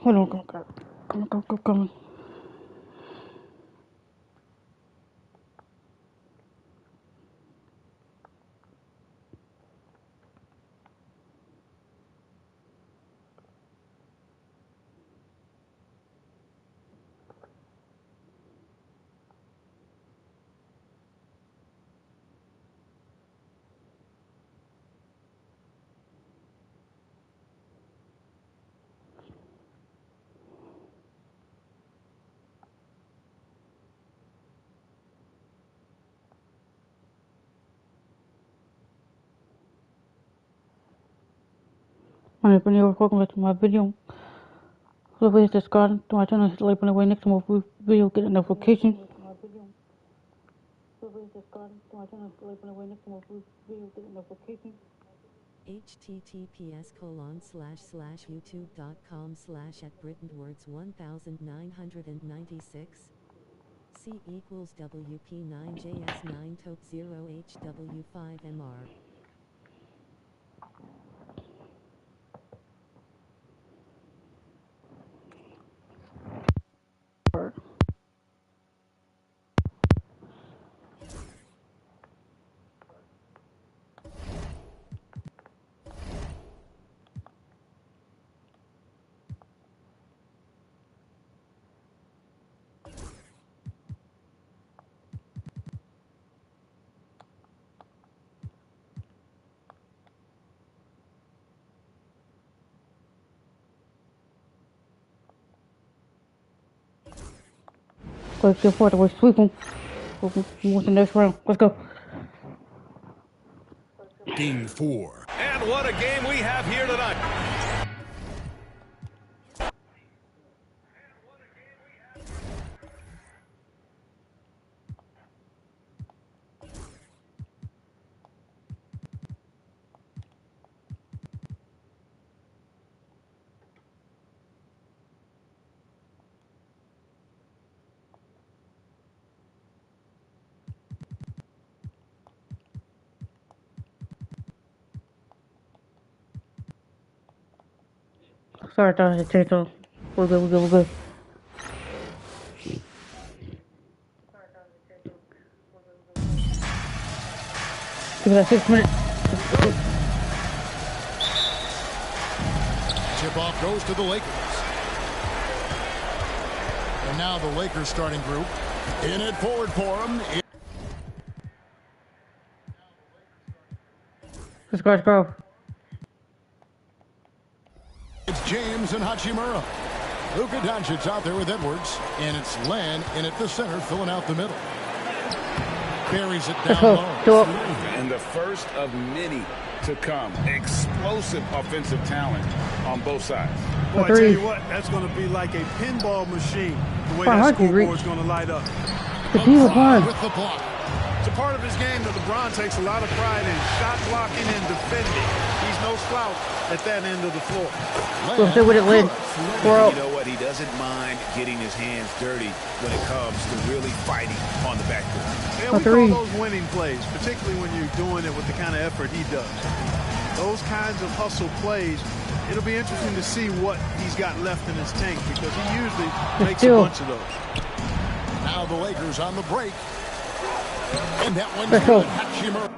Hold on, come. Hi, welcome back to my video. Please subscribe to my channel, hit the like button away next to my video, get a notification. C=WP9JS9-0HW5MR. Go to the way sweep them. What's the next round? Let's go. Game 4. And what a game we have here tonight. Sorry, I thought I had changed on. We're good. Give me that 6 minutes. Tip-off goes to the Lakers. And now the Lakers starting group. In it forward for them. Let's go. It's James and Hachimura. Luka Doncic's out there with Edwards. And it's Len in at the center, filling out the middle. Buries it down low. And the first of many to come. Explosive offensive talent on both sides. Boy, I tell you what, that's going to be like a pinball machine, the way that scoreboard's going to light up. With the block. It's a part of his game that LeBron takes a lot of pride in, shot blocking and defending. He's no slouch at that end of the floor. We'll see what it led. You know what? He doesn't mind getting his hands dirty when it comes to really fighting on the backcourt. Yeah, we call those winning plays, particularly when you're doing it with the kind of effort he does. Those kinds of hustle plays, it'll be interesting to see what he's got left in his tank because he usually makes a bunch of those. Now the Lakers on the break. And that one's good. Hachimura.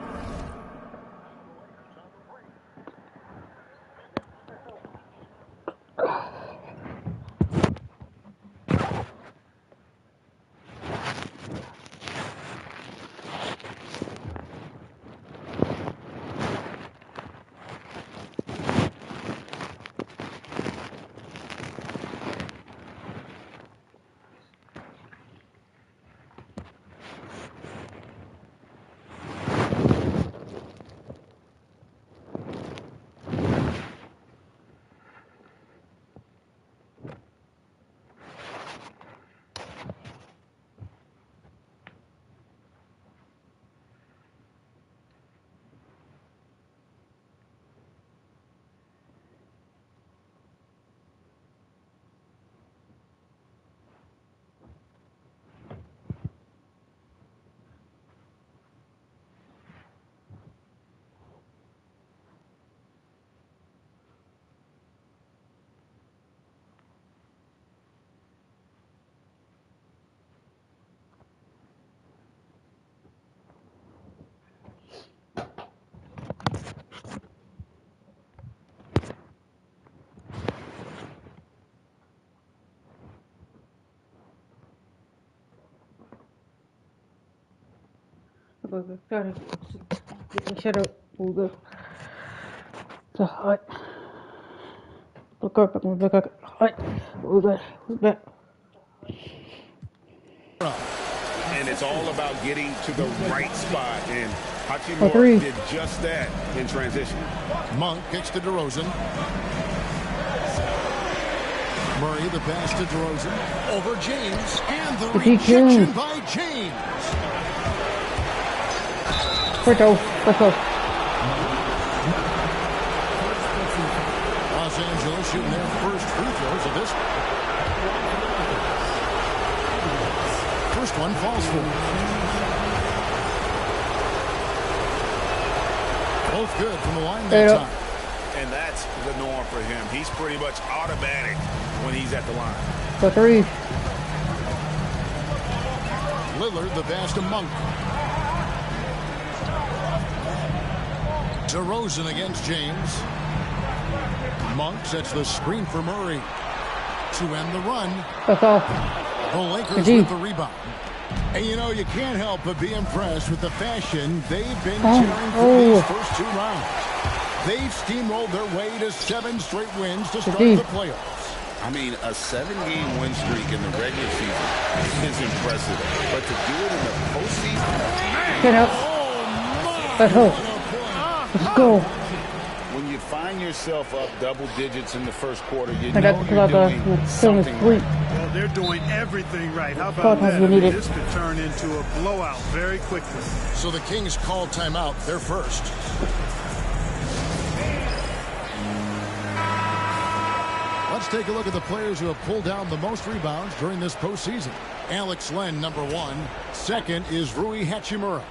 motherfucker. Sorry. Shut up. We'll go. So hot. Look up. I'm gonna look up. Hot. We'll go. We're back. And it's all about getting to the right spot, and For Hachimura three. did just that in transition. Monk kicks to DeRozan. Murray, the pass to DeRozan. Over James. And the He rejection can. by James. Let's go. Let's go. Los Angeles shooting their first free throws of this. First one falls for. Both good from the line that Yep. time. And that's the norm for him. He's pretty much automatic when he's at the line. For three. Lillard, the pass to Monk. DeRozan against James. Monk sets the screen for Murray to end the run. Let's go. The Lakers Gee. with the rebound. And you know, you can't help but be impressed with the fashion they've been Oh, cheering for oh. these first two rounds. They've steamrolled their way to 7 straight wins to start Gee. the playoffs. I mean, a 7-game win streak in the regular season is impressive. But to do it in the postseason, Get up. Let's go. Let's go. when you find yourself up double digits in the first quarter, you And know that's you're because doing I'm something sleep. right. Well, they're doing everything right. How God, about that? we I need mean, it. this could turn into a blowout very quickly. So the Kings call timeout. They're first. Let's take a look at the players who have pulled down the most rebounds during this postseason. Alex Len, number 1. Second is Rui Hachimura.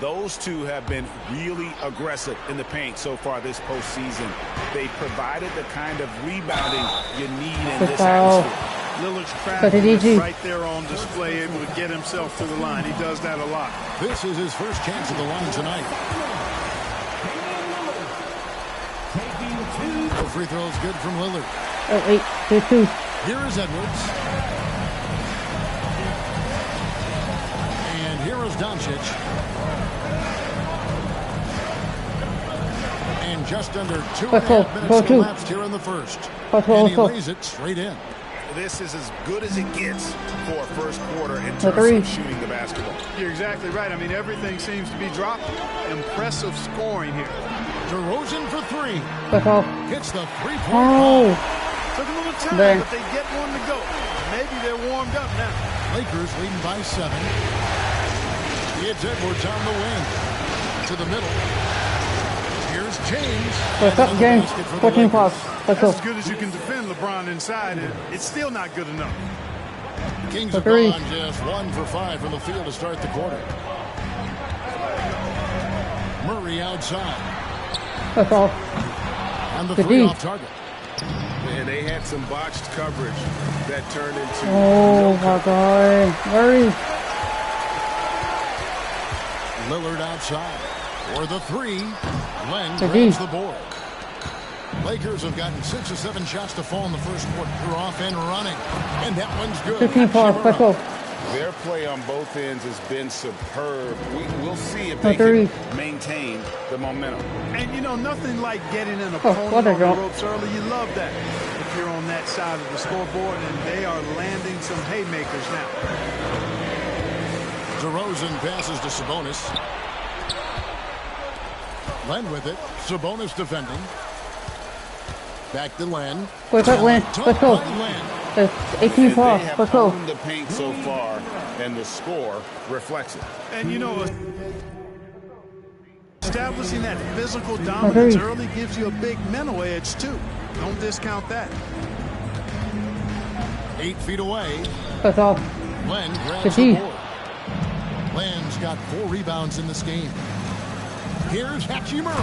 Those two have been really aggressive in the paint so far this postseason. They provided the kind of rebounding you need in Good this foul. atmosphere. Lillard's Cut it craftiness easy. right there on display, able to get himself to the line. He does that a lot. This is his first chance at the line tonight. No free throws good from Lillard. Oh, wait. There's two. Here is Edwards. And here is Doncic. And just under 2.5 minutes elapsed here in the first. And he lays it straight in. This is as good as it gets for a first quarter in terms Three. of shooting the basketball. You're exactly right. I mean, everything seems to be dropped. Impressive scoring here. DeRozan for 3. Let's go. Hits the three-point Oh. Took a little time, Bang. but they get one to go. Maybe they're warmed up now. Lakers leading by 7. It's Edwards on the wing. To the middle. Here's James. What's And up, another James? basket for the 14 Lakers. points. Let's That's go. as good as you can defend LeBron inside, and it's still not good enough. Kings For have three. gone just 1 for 5 from the field to start the quarter. Murray outside. Let's go. And the Good 3 D. off target. And they had some botched coverage that turned into Oh, my God. Murray. Lillard outside. For the 3. Len Good grabs D. the board. Lakers have gotten 6 or 7 shots to fall in the first quarter. They're off and running. And that one's good. 15 points. Let's go. Their play on both ends has been superb. We'll see if For they three. can maintain the momentum. And, you know, nothing like getting an what opponent a on the jump. ropes early. You love that. If you're on that side of the scoreboard, and they are landing some haymakers now. DeRozan passes to Sabonis. Len with it. Sabonis defending. Back to Len. What's up, Len? Let's go. By Len. It's 18 And they points. have Let's go. owned the paint so far, and the score reflects it. And, you know, establishing that physical dominance Agreed. early gives you a big mental edge, too. Don't discount that. 8 feet away. Let's go. Len grabs Good the D. board. Len's got 4 rebounds in this game. Here's Hachimura.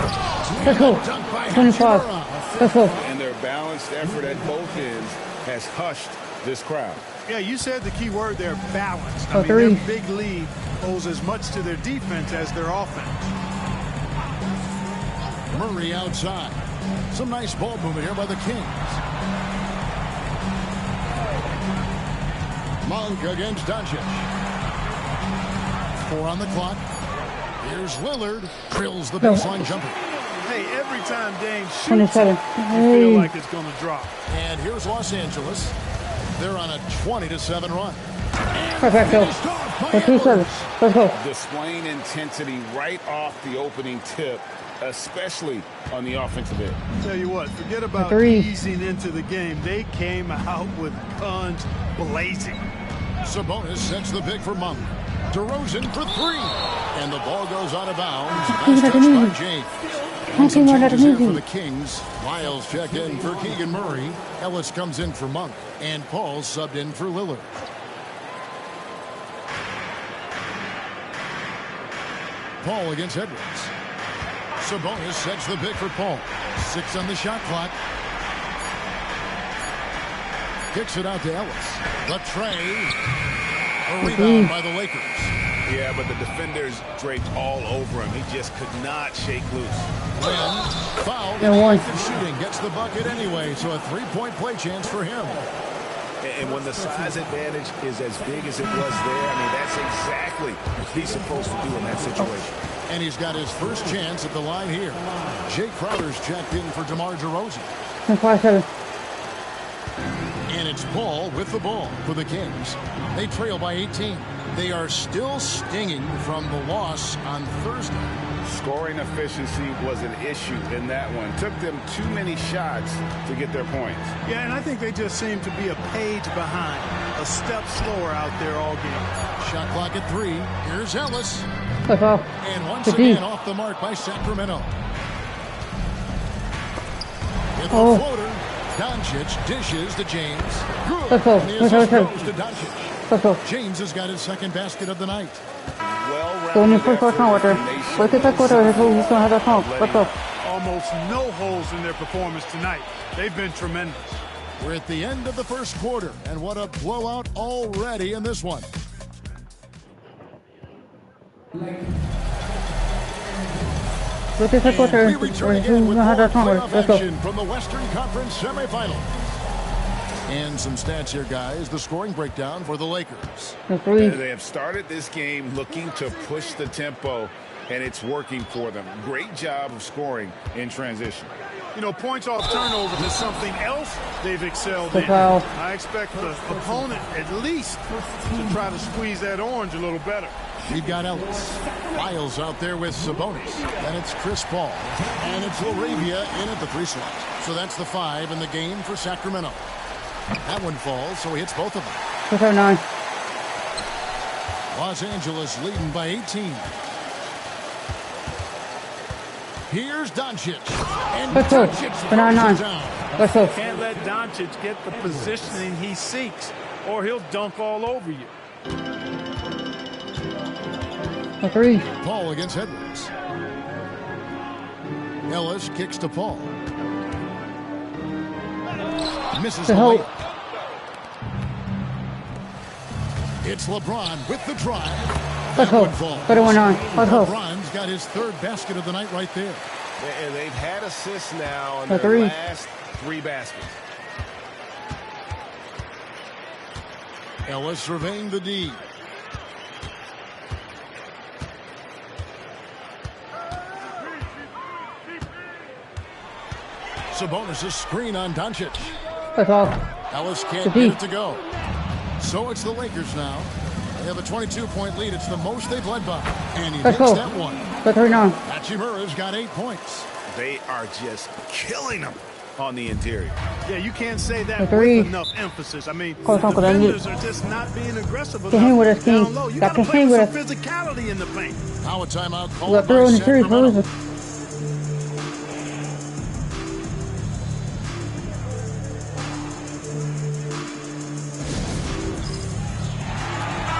Let's go. Dunk by 25. Hachimura. Let's go. And their balanced effort at both ends has hushed this crowd. Yeah, you said the key word there, balanced. For I mean, three. their big lead owes as much to their defense as their offense. Murray outside. Some nice ball movement here by the Kings. Monk against Doncic. 4 on the clock. Here's Lillard. Drills the baseline jumper. Hey, every time Dame shoots, 27. you feel like it's going to drop. And here's Los Angeles. They're on a 20-7 run. Perfect. Go. For 2-7. Let's go. Displaying intensity right off the opening tip, especially on the offensive end. Tell you what, forget about three. easing into the game. They came out with guns blazing. Sabonis sets the pick for Monk. DeRozan for three. And the ball goes out of bounds. Nice touch by James. And some changes here for the Kings. Lyles checked in for Keegan Murray. Ellis comes in for Monk. And Paul subbed in for Lillard. Paul against Edwards. Sabonis sets the pick for Paul. 6 on the shot clock. Kicks it out to Ellis. The tray. A rebound by the Lakers. Yeah, but the defenders draped all over him. He just could not shake loose. Lynn fouled Yeah, and one. active shooting. Gets the bucket anyway, so a three-point play chance for him. And when the size advantage is as big as it was there, I mean, that's exactly what he's supposed to do in that situation. And he's got his first chance at the line here. Jay Crowder's checked in for DeMar DeRozan. 5-7. And it's Paul with the ball for the Kings. They trail by 18. They are still stinging from the loss on Thursday. Scoring efficiency was an issue in that one. Took them too many shots to get their points. Yeah, and I think they just seem to be a page behind, a step slower out there all game. Shot clock at 3. Here's Ellis. Let's go. And once Good D. again off the mark by Sacramento. With the Oh. floater, Doncic dishes to James. Good. Let's go. And the Let's go, assist let's goes to Doncic. Let's go. James has got his second basket of the night. Go in your Well-rounded first effort, quarter. and they Look at that quarter. He's going to have that smoke. Let's go. Almost no holes in their performance tonight. They've been tremendous. We're at the end of the first quarter, and what a blowout already in this one. Look at that quarter. We He's return again going with to have more that smoke. playoff Let's go. action from the Western Conference semifinals. And some stats here, guys. The scoring breakdown for the Lakers. The 3. They have started this game looking to push the tempo, and it's working for them. Great job of scoring in transition. You know, points off turnovers is something else they've excelled The in. foul. I expect the opponent at least to try to squeeze that orange a little better. We've got Ellis. Lyles out there with Sabonis. And it's Chris Paul. And it's Laravia in at the 3 slot. So that's the 5 in the game for Sacramento. That one falls, so he hits both of them. 9. Los Angeles leading by 18. Here's Doncic. And Let's go. Doncic For 9-9. throws it down. Let's go. Can't let Doncic get the positioning he seeks, or he'll dunk all over you. The 3. Paul against Edwards. Ellis kicks to Paul. Misses the hell? layup. It's LeBron with the drive. Let's That go. one falls. 31-9. Let's go. LeBron's got his 3rd basket of the night right there. And they've had assists now on The their 3. last 3 baskets. Ellis surveying the D. Sabonis' screen on Doncic. Let's go. Ellis can't The D. get it to go. So it's the Lakers now. They have a 22-point lead. It's the most they've led by. And he Let's makes go. that one. The 3-9. Hachimura's got 8 points. They are just killing them on the interior. Yeah, you can't say that The 3. with enough emphasis. I mean, Close the on, 'cause I need- defenders are just not being aggressive Can hang enough with us, down King. low. You That got can to play hang with with some us. physicality in the paint. Now a timeout called We're by through in the series. Sacramento. Losing.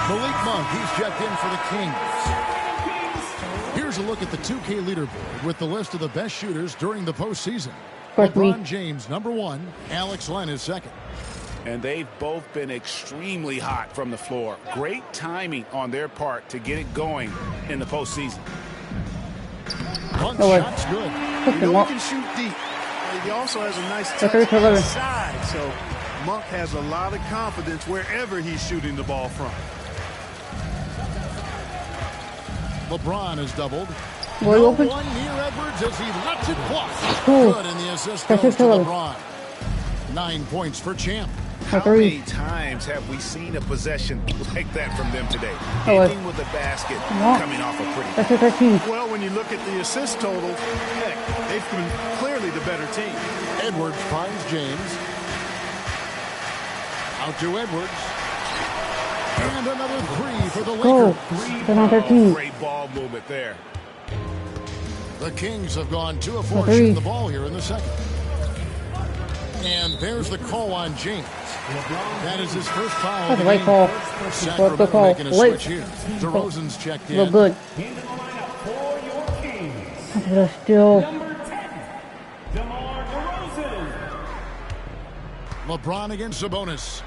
Malik Monk, he's checked in for the Kings. Here's a look at the 2K leaderboard with the list of the best shooters during the postseason. First me. LeBron James, number 1. Alex Len is 2nd. And they've both been extremely hot from the floor. Great timing on their part to get it going in the postseason. One No way. shot's good. You know he can shoot deep. But he also has a nice touch 3 for 11. inside. So Monk has a lot of confidence wherever he's shooting the ball from. LeBron is doubled. Boy, No open. one near Edwards as he lets it fly. Cool. Good, and the assist That's goes it, to fellas. LeBron. 9 points for Champ. How three. many times have we seen a possession like that from them today? Oh, Ending with a basket, No. coming off a pretty. That's a 13. Well, when you look at the assist total, heck, they've been clearly the better team. Edwards finds James. Out to Edwards. And another three for the Go. Lakers. 10 on 13. Great ball movement there. The Kings have gone 2 of 4 three. shooting the ball here in the second. And there's the call on James. That is his first foul. That's of a the late game. call. What's the Sacramento call? making a Late. switch here. DeRozan's checked in. Look good. Into the lineup for your Kings. That's still. Number 10, DeMar DeRozan. LeBron against Sabonis.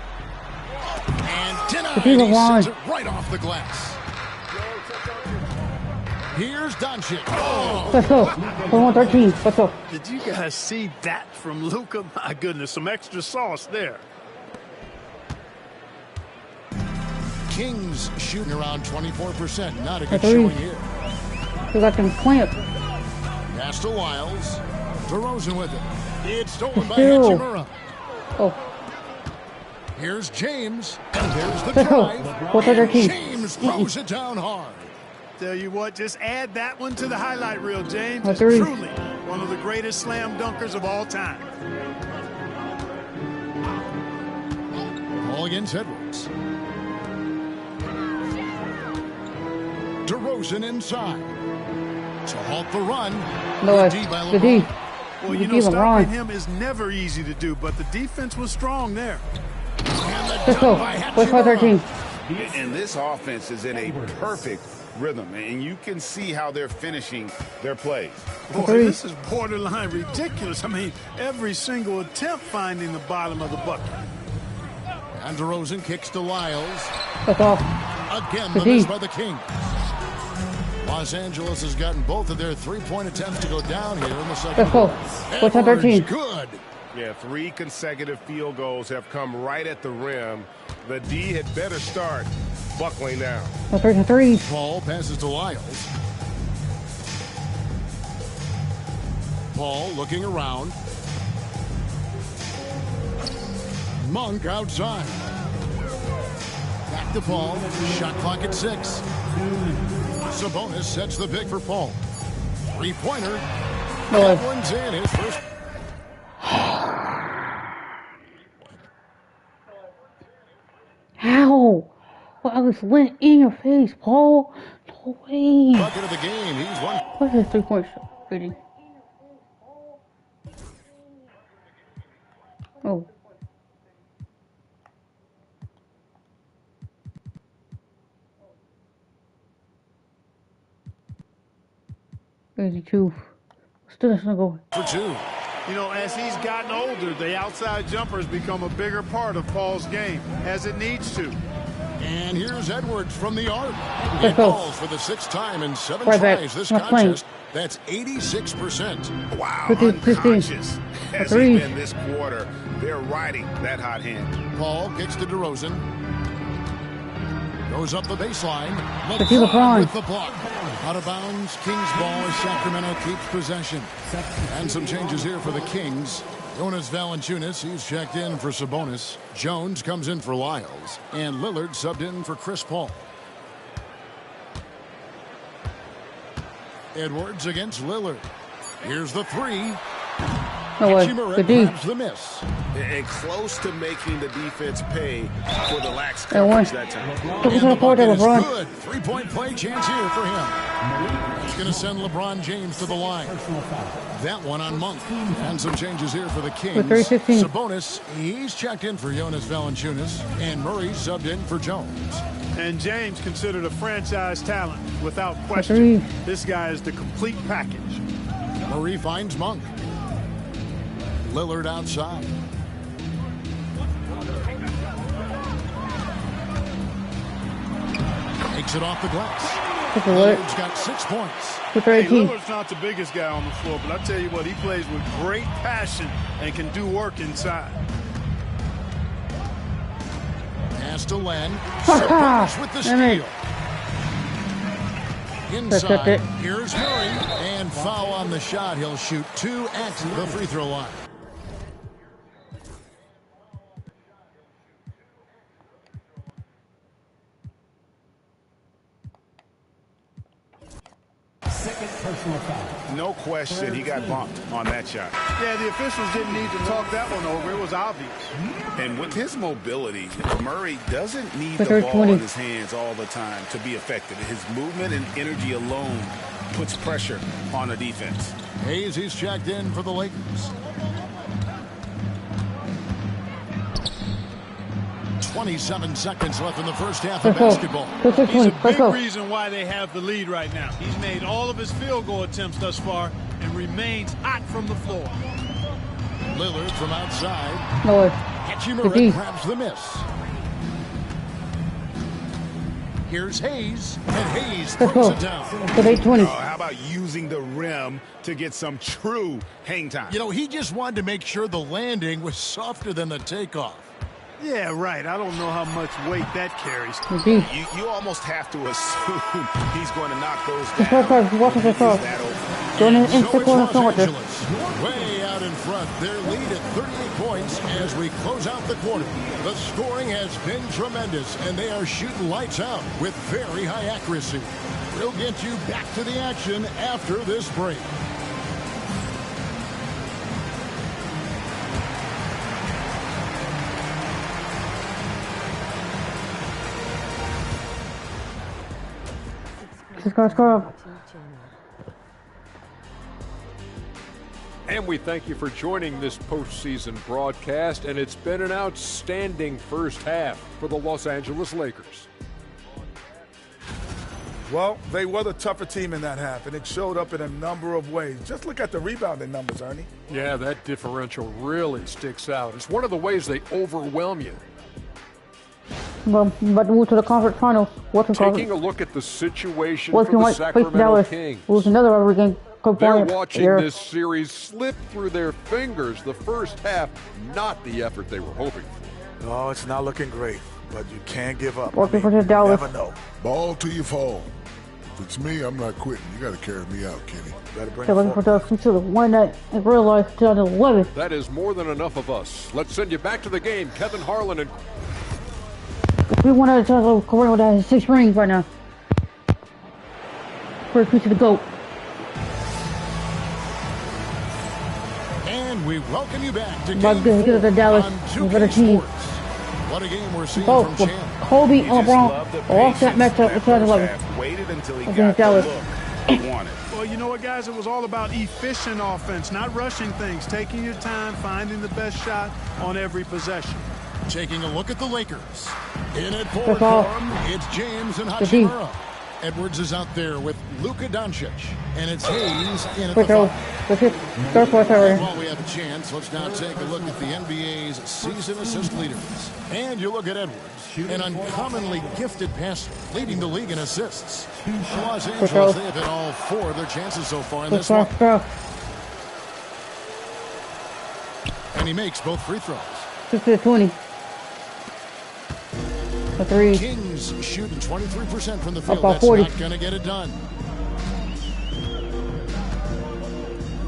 And denied. But he He won. sends it right off the glass. Here's Doncic. Oh, Let's go. 1 on 13. Let's go. Did you guys see that from Luka? My goodness, some extra sauce there. Kings shooting around 24%. Not a good three. showing here. You got them clamp. Pass to Wiles. DeRozan with it. It's stolen by Still. Hachimura. Oh. Here's James. And there's the Let's go. drive. 4 on 13. James throws it down hard. Tell you what, just add that one to the highlight reel, James. A It's three. truly one of the greatest slam dunkers of all time. Ball against Edwards. DeRozan inside. To halt the run. No, Good D by the D. LeBron. Well, You you know, keep 'em wrong. stopping him is never easy to do, but the defense was strong there. And the Let's go. dunk by 4 on 13. And this offense is in a perfect rhythm, and you can see how they're finishing their plays. Boy, three. this is borderline ridiculous. I mean, every single attempt finding the bottom of the bucket. And DeRozan kicks to Lyles. That's off. Again, The the D. miss by the Kings. Los Angeles has gotten both of their three-point attempts to go down here in the second. Let's go. 4 on 13. Good. Yeah, 3 consecutive field goals have come right at the rim. The D had better start buckling down. 1 on 3. Paul passes to Lyles. Paul looking around. Monk outside. Back to Paul. Shot clock at 6. Sabonis sets the pick for Paul. Three-pointer. No. That one's in his first. How? Well, I was lit in your face, Paul. No way. Bucket of the game. He's one. What's his 3-point shot rating? Oh. $82. Still doesn't go. For 2. You know, as he's gotten older, the outside jumper has become a bigger part of Paul's game, as it needs to. And here's Edwards from the arc. He Let's go. falls for the 6th time in 7 Right back. tries this Not playing. contest. That's 86%. Wow, 15. unconscious as Three. he's been this quarter. They're riding that hot hand. Paul kicks to DeRozan. Goes up the baseline. see LeBron. With the block. Out of bounds. Kings ball as Sacramento keeps possession. And some changes here for the Kings. Jonas Valanciunas, he's checked in for Sabonis. Jones comes in for Lyles. And Lillard subbed in for Chris Paul. Edwards against Lillard. Here's the 3. No way. Hachimura The D. grabs the miss. And close to making the defense pay for the lax And one. coverage that time. Took it to And the the court, bucket is LeBron. good. Three-point play chance here for him. It's going to send LeBron James to the line. That one on Monk. And some changes here for the Kings. With 3:15. Sabonis, he's checked in for Jonas Valanciunas. And Murray subbed in for Jones. And James considered a franchise talent, without question. Three. This guy is the complete package. Murray finds Monk. Lillard outside. Takes it off the glass. Took a look. Lillard's got 6 points. With Hey, 18. Lillard's not the biggest guy on the floor, but I tell you what, he plays with great passion and can do work inside. Pass to Len. Sabonis with the Damn it. steal. inside. Here's Murray, and foul on the shot. He'll shoot 2 at the free throw line. Second personal foul. No question, he got bumped on that shot. Yeah, the officials didn't need to talk that one over. It was obvious. And with his mobility, Murray doesn't need the ball in his hands all the time to be effective. His movement and energy alone puts pressure on the defense. Hayes, he's checked in for the Lakers. 27 seconds left in the first half of basketball. He's a big reason why they have the lead right now. He's made all of his field goal attempts thus far and remains hot from the floor. Lillard from outside. Hachimura grabs the miss. Here's Hayes, and Hayes throws it down. How about using the rim to get some true hang time? You know, he just wanted to make sure the landing was softer than the takeoff. Yeah, right. I don't know how much weight that carries. You almost have to assume he's going to knock those down. Way out in front. Their lead at 38 points as we close out the quarter. The scoring has been tremendous, and they are shooting lights out with very high accuracy. We'll get you back to the action after this break. And we thank you for joining this postseason broadcast, and it's been an outstanding first half for the Los Angeles Lakers. Well, they were the tougher team in that half, and it showed up in a number of ways. Just look at the rebounding numbers, Ernie. Yeah, that differential really sticks out. It's one of the ways they overwhelm you. Well, but move to the conference finals. Taking a look at the situation for the Sacramento Kings. Another rivalry game. They're watching this series slip through their fingers. The first half, not the effort they were hoping for. No, it's not looking great, but you can't give up. You never know. Ball till you fall. If it's me, I'm not quitting. You got to carry me out, Kenny. They're looking for the future to win that in real life 2011. That is more than enough of us. Let's send you back to the game. Kevin Harlan and... We want to talk about Corona that has 6 rings right now. First piece of the GOAT. And we welcome you back to Game 4 on 2K Sports. What a game we're seeing from Champ. Kobe and LeBron off that matchup with 2011. Waited until he got the look he wanted. Well, you know what, guys? It was all about efficient offense, not rushing things, taking your time, finding the best shot on every possession. Taking a look at the Lakers. In at forward for him, it's James and Hachimura. Edwards is out there with Luka Doncic. And it's Hayes in at the front. While we have a chance, let's now take a look at the NBA's season assist leaders. And you look at Edwards, an uncommonly gifted passer, leading the league in assists. Los Angeles, they have hit all 4 of their chances so far in this one. And he makes both free throws. 50-20. A 3. Kings shooting 23% from the field. About That's 40. not going to get it done.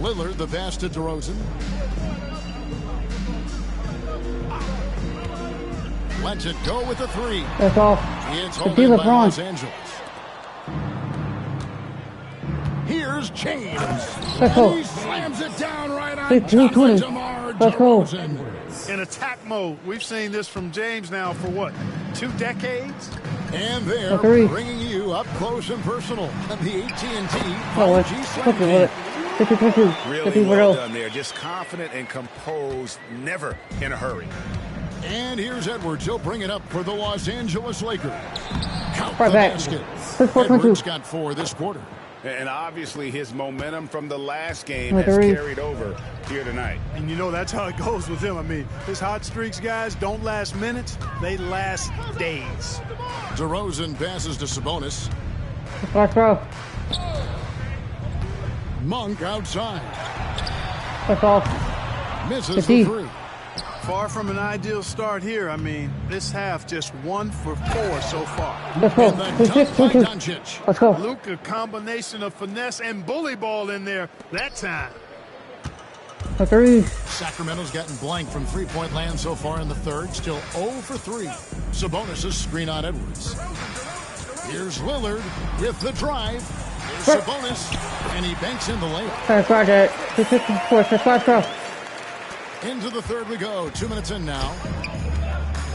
Lillard, the pass to DeRozan. Lets it go with the 3. That's all. It's holding by Los Angeles. Here's James. And he slams it down right on top of DeMar DeRozan. In attack mode. We've seen this from James now for what, 2 decades? And they're bringing you up close and personal on the AT&T 5G Sling. Really well done there. Just confident and composed, never in a hurry. And here's Edwards. He'll bring it up for the Los Angeles Lakers. Count the Right back. basket. Edwards got 4 this quarter. And obviously his momentum from the last game has carried over here tonight. And you know that's how it goes with him. I mean, his hot streaks, guys, don't last minutes. They last days. DeRozan passes to Sabonis. Last throw. Monk outside. That's all. Misses the 3. Far from an ideal start here. I mean, this half just 1 for 4 so far. Let's go. Let's go. Luka, combination of finesse and bully ball in there that time. A 3. Sacramento's gotten blank from three-point land so far in the third. Still 0 for 3. Sabonis' screen on Edwards. Here's Lillard with the drive. Here's Sabonis, and he banks in the layup. That's right. 254. Let's go. Into the third we go. 2 minutes in now.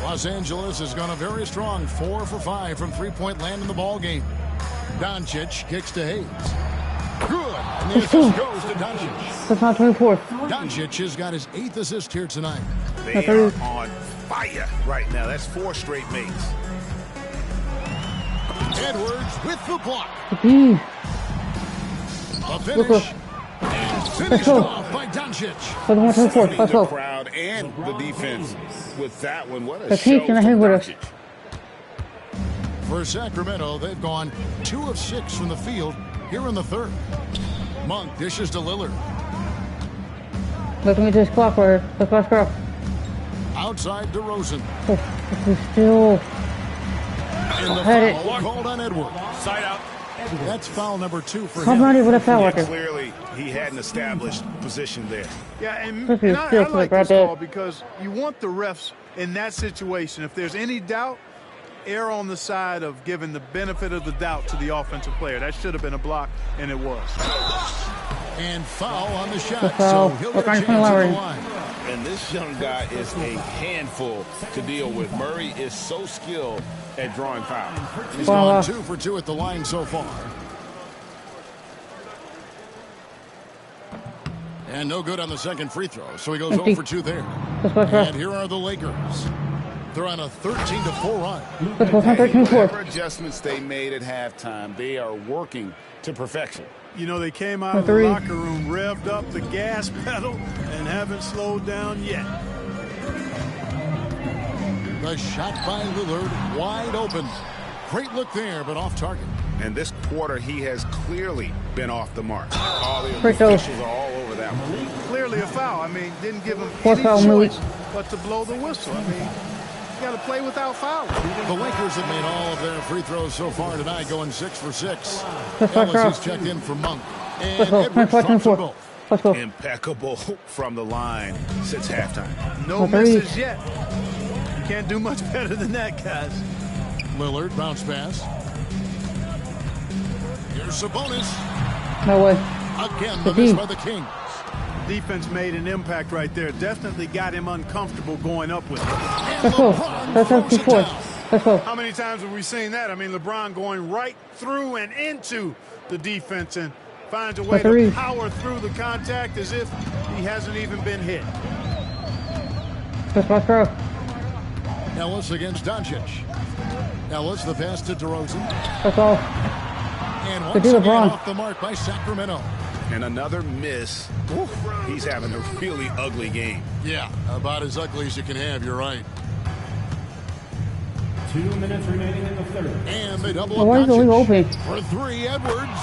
Los Angeles has gone a very strong 4 for 5 from three-point land in the ball game. Doncic kicks to Hayes. Good. And the assist goes to Doncic. That's not 24. Doncic has got his 8th assist here tonight. They are on fire right now. That's 4 straight makes. Edwards with the block. A Let's go. finish. And finished off by Doncic. Let's The go. crowd and the defense with that one. What a The show Heat from gonna hang with us. Doncic. For Sacramento, they've gone 2 of 6 from the field here in the third. Monk dishes to Lillard. Look at me this clock where the clock's off. Outside DeRozan. Oh, this is still. And the Had foul called on Edwards. Side out. That's foul number 2 for I'm him. not even a foul Yeah, record. clearly, he hadn't established position there. Yeah, and This is I still like right this there. call because you want the refs in that situation. If there's any doubt, err on the side of giving the benefit of the doubt to the offensive player. That should have been a block, and it was. And foul on the shot, foul. so he'll Look get a on chance at Lowry. the line. And this young guy is a handful to deal with. Murray is so skilled at drawing fouls. He's gone 2 for 2 at the line so far. And no good on the second free throw, so he goes 0 for 2 there. And here are the Lakers. They're on a 13-4 run. Whatever adjustments they made at halftime, they are working to perfection. You know, they came out of the locker room, revved up the gas pedal, and haven't slowed down yet. The shot by Lillard, wide open. Great look there, but off target. And this quarter, he has clearly been off the mark. All the officials are all over that one. Clearly a foul. I mean, didn't give him Fourth any foul, choice but to blow the whistle. I mean, you got to play without fouling. The Lakers have made all of their free throws so far tonight, going 6 for 6. Let's go. Ellis is checked in for Monk. And Edwards drops them both. Let's go. Impeccable from the line since halftime. No misses yet. You can't do much better than that, guys. Lillard, bounce pass. Here's Sabonis. No way. Again, the miss by the Kings. Defense made an impact right there. Definitely got him uncomfortable going up with it. Let's go. That's empty fourth. Let's go. How many times have we seen that? I mean, LeBron going right through and into the defense and finds a way to power through the contact as if he hasn't even been hit. Let's go. Ellis against Doncic. Ellis, the pass to DeRozan. Let's go. And once again off the mark by Sacramento. And another miss. Oof, he's having a really ugly game. Yeah, about as ugly as you can have, you're right. 2 minutes remaining in the third. And they double why is the league up open? for 3, Edwards.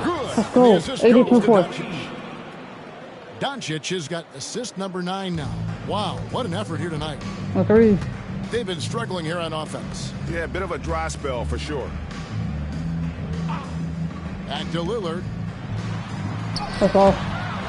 Good. Let's go. 82-4. Doncic has got assist number 9 now. Wow, what an effort here tonight. A 3. They've been struggling here on offense. Yeah, a bit of a dry spell for sure. Back to Lillard. Let's go.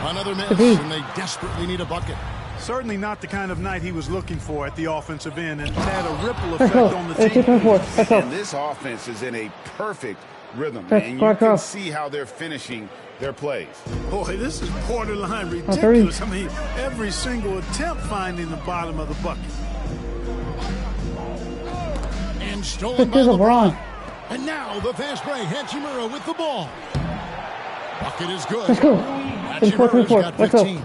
Another miss, and they desperately need a bucket. Certainly not the kind of night he was looking for at the offensive end, and had a ripple effect on the team. 82-4. Let's go. And this offense is in a perfect rhythm, and you can see how they're finishing their plays. Boy, this is borderline ridiculous. I mean, every single attempt finding the bottom of the bucket. And stolen by LeBron. And now the fast break. Hachimura with the ball. Bucket is good. Let's go. Hachimura's got 15.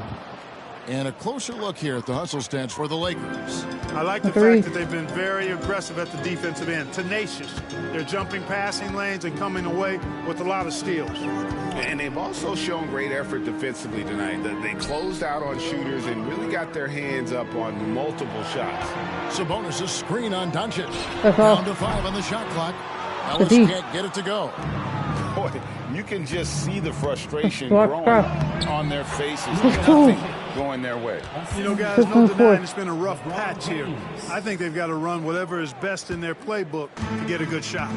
And a closer look here at the hustle stats for the Lakers. I like the fact that they've been very aggressive at the defensive end. Tenacious. They're jumping passing lanes and coming away with a lot of steals. And they've also shown great effort defensively tonight. They closed out on shooters and really got their hands up on multiple shots. Sabonis' screen on Doncic. Down to 5 on the shot clock. Ellis can't get it to go. Boy, you can just see the frustration growing on their faces. Nothing going their way. You know, guys, no denying it's been a rough patch here. I think they've got to run whatever is best in their playbook to get a good shot.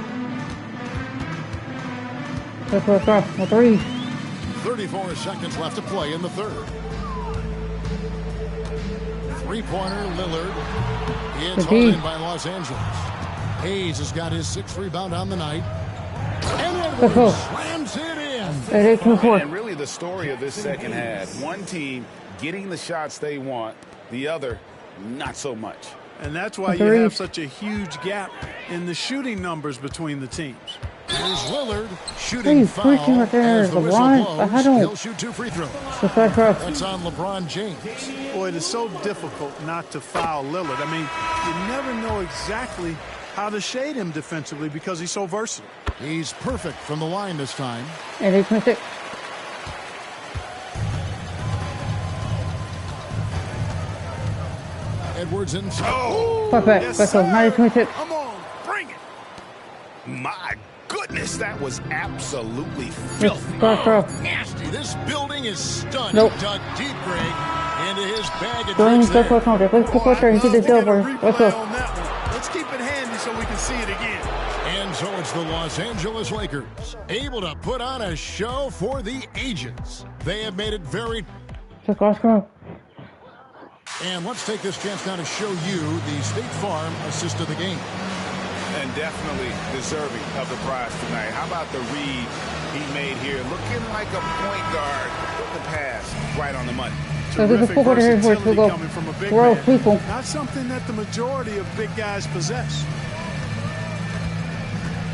3. 34 seconds left to play in the third. Three-pointer, Lillard. It's hauled in by Los Angeles. Hayes has got his 6th rebound on the night. And Edwards slams it in. And really the story of this second half. One team getting the shots they want, the other not so much. And that's why you have such a huge gap in the shooting numbers between the teams. Here's Lillard shooting foul as the whistle blows. He'll shoot 2 free throws. That's on LeBron James. Boy, it is so difficult not to foul Lillard. I mean, you never know exactly how to shade him defensively because he's so versatile. He's perfect from the line this time. And he's missed it. Edwards in. Perfect. Yes, Let's go. Now he's missed it. Come on, bring it. My goodness, that was absolutely filthy. Nasty. This building is stunned. Nope. Dug deep, Greg, into his bag of Let's tricks go. there. Let's go. Let's keep it handy so we can see it again. And so it's the Los Angeles Lakers, able to put on a show for the ages. They have made it very... Let's go. And let's take this chance now to show you the State Farm assist of the game. And definitely deserving of the prize tonight. How about the read he made here? Looking like a point guard. Put the pass right on the money. Terrific versatility coming from a big man. Not something that the majority of big guys possess.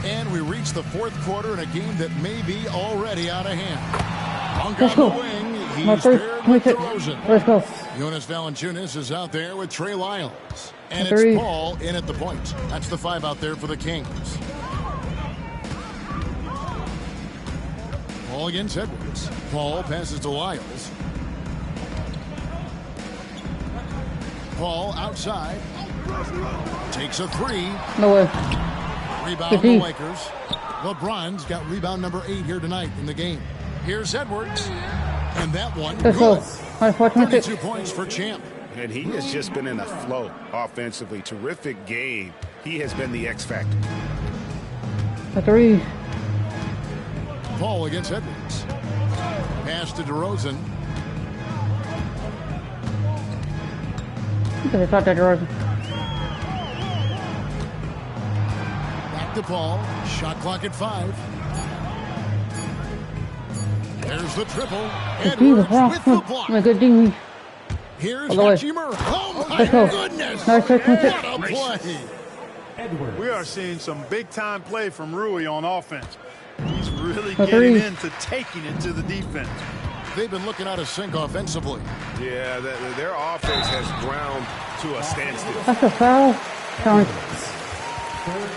And we reach the fourth quarter in a game that may be already out of hand. Monk on the wing. He's paired with DeRozan. Let's go. Jonas Valanciunas is out there with Trey Lyles. And it's Paul in at the point. That's the 5 out there for the Kings. Paul against Edwards. Paul passes to Lyles. Paul outside. Takes a 3. No way. Rebound the Lakers. LeBron's got rebound number 8 here tonight in the game. Here's Edwards. And that one, good. 32 points for Champ. And he has just been in a flow offensively. Terrific game. He has been the X factor. 3. Paul against Edwards. Pass to DeRozan. Back to Paul. Shot clock at 5. There's the triple. Edwards with the block. Here's Hachimura. Oh, my goodness. What a play. We are seeing some big-time play from Rui on offense. He's really getting into taking it to the defense. They've been looking out of sync offensively. Yeah, their offense has ground to a standstill. That's a foul. Third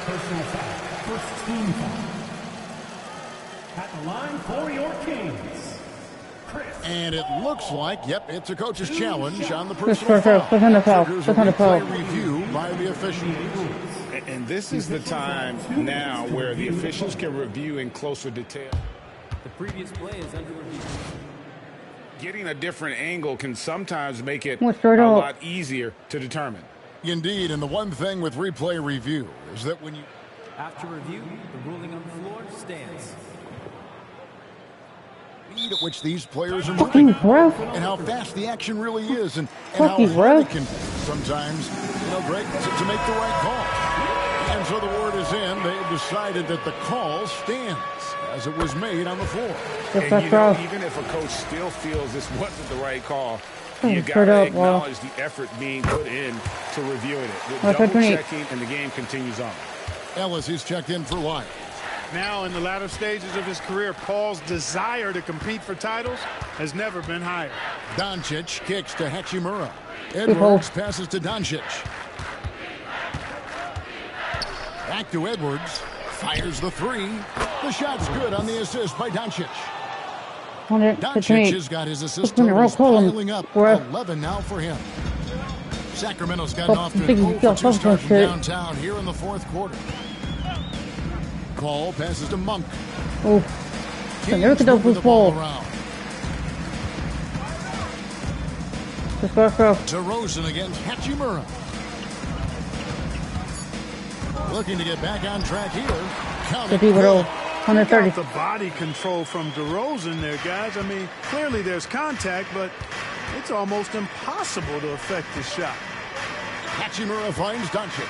personal foul. First team foul. At the line for your Kings, Chris. And it looks like, yep, it's a coach's challenge on the personal foul. Triggers a replay review by the official. And this is the time now where the officials can review in closer detail. The previous play is under review. Getting a different angle can sometimes make it a lot easier to determine. Indeed, and the one thing with replay review is that when you... After review, the ruling on the floor stands. Speed at which these players are moving and how fast the action really is and how hard it can be sometimes, Greg, to make the right call. And so the word is in. They've decided that the call stands as it was made on the floor. And even if a coach still feels this wasn't the right call, you got to acknowledge the effort being put in to reviewing it. With double-checking, and the game continues on. Ellis is checked in for Lyles. Now in the latter stages of his career, Paul's desire to compete for titles has never been higher. Doncic kicks to Hachimura. Edwards passes to Doncic. Back to Edwards. Fires the 3. The shot's good on the assist by Doncic. Doncic has got his assist totals piling up. 11 now for him. Sacramento's gotten off to an 0-2 start from downtown here in the fourth quarter. Call passes to Monk. Oh. 이렇게 더 부스포. DeRozan against Hachimura. Looking to get back on track here. The D-Roll. 130. The body control from DeRozan there, guys. I mean, clearly there's contact, but it's almost impossible to affect the shot. Hachimura finds Doncic.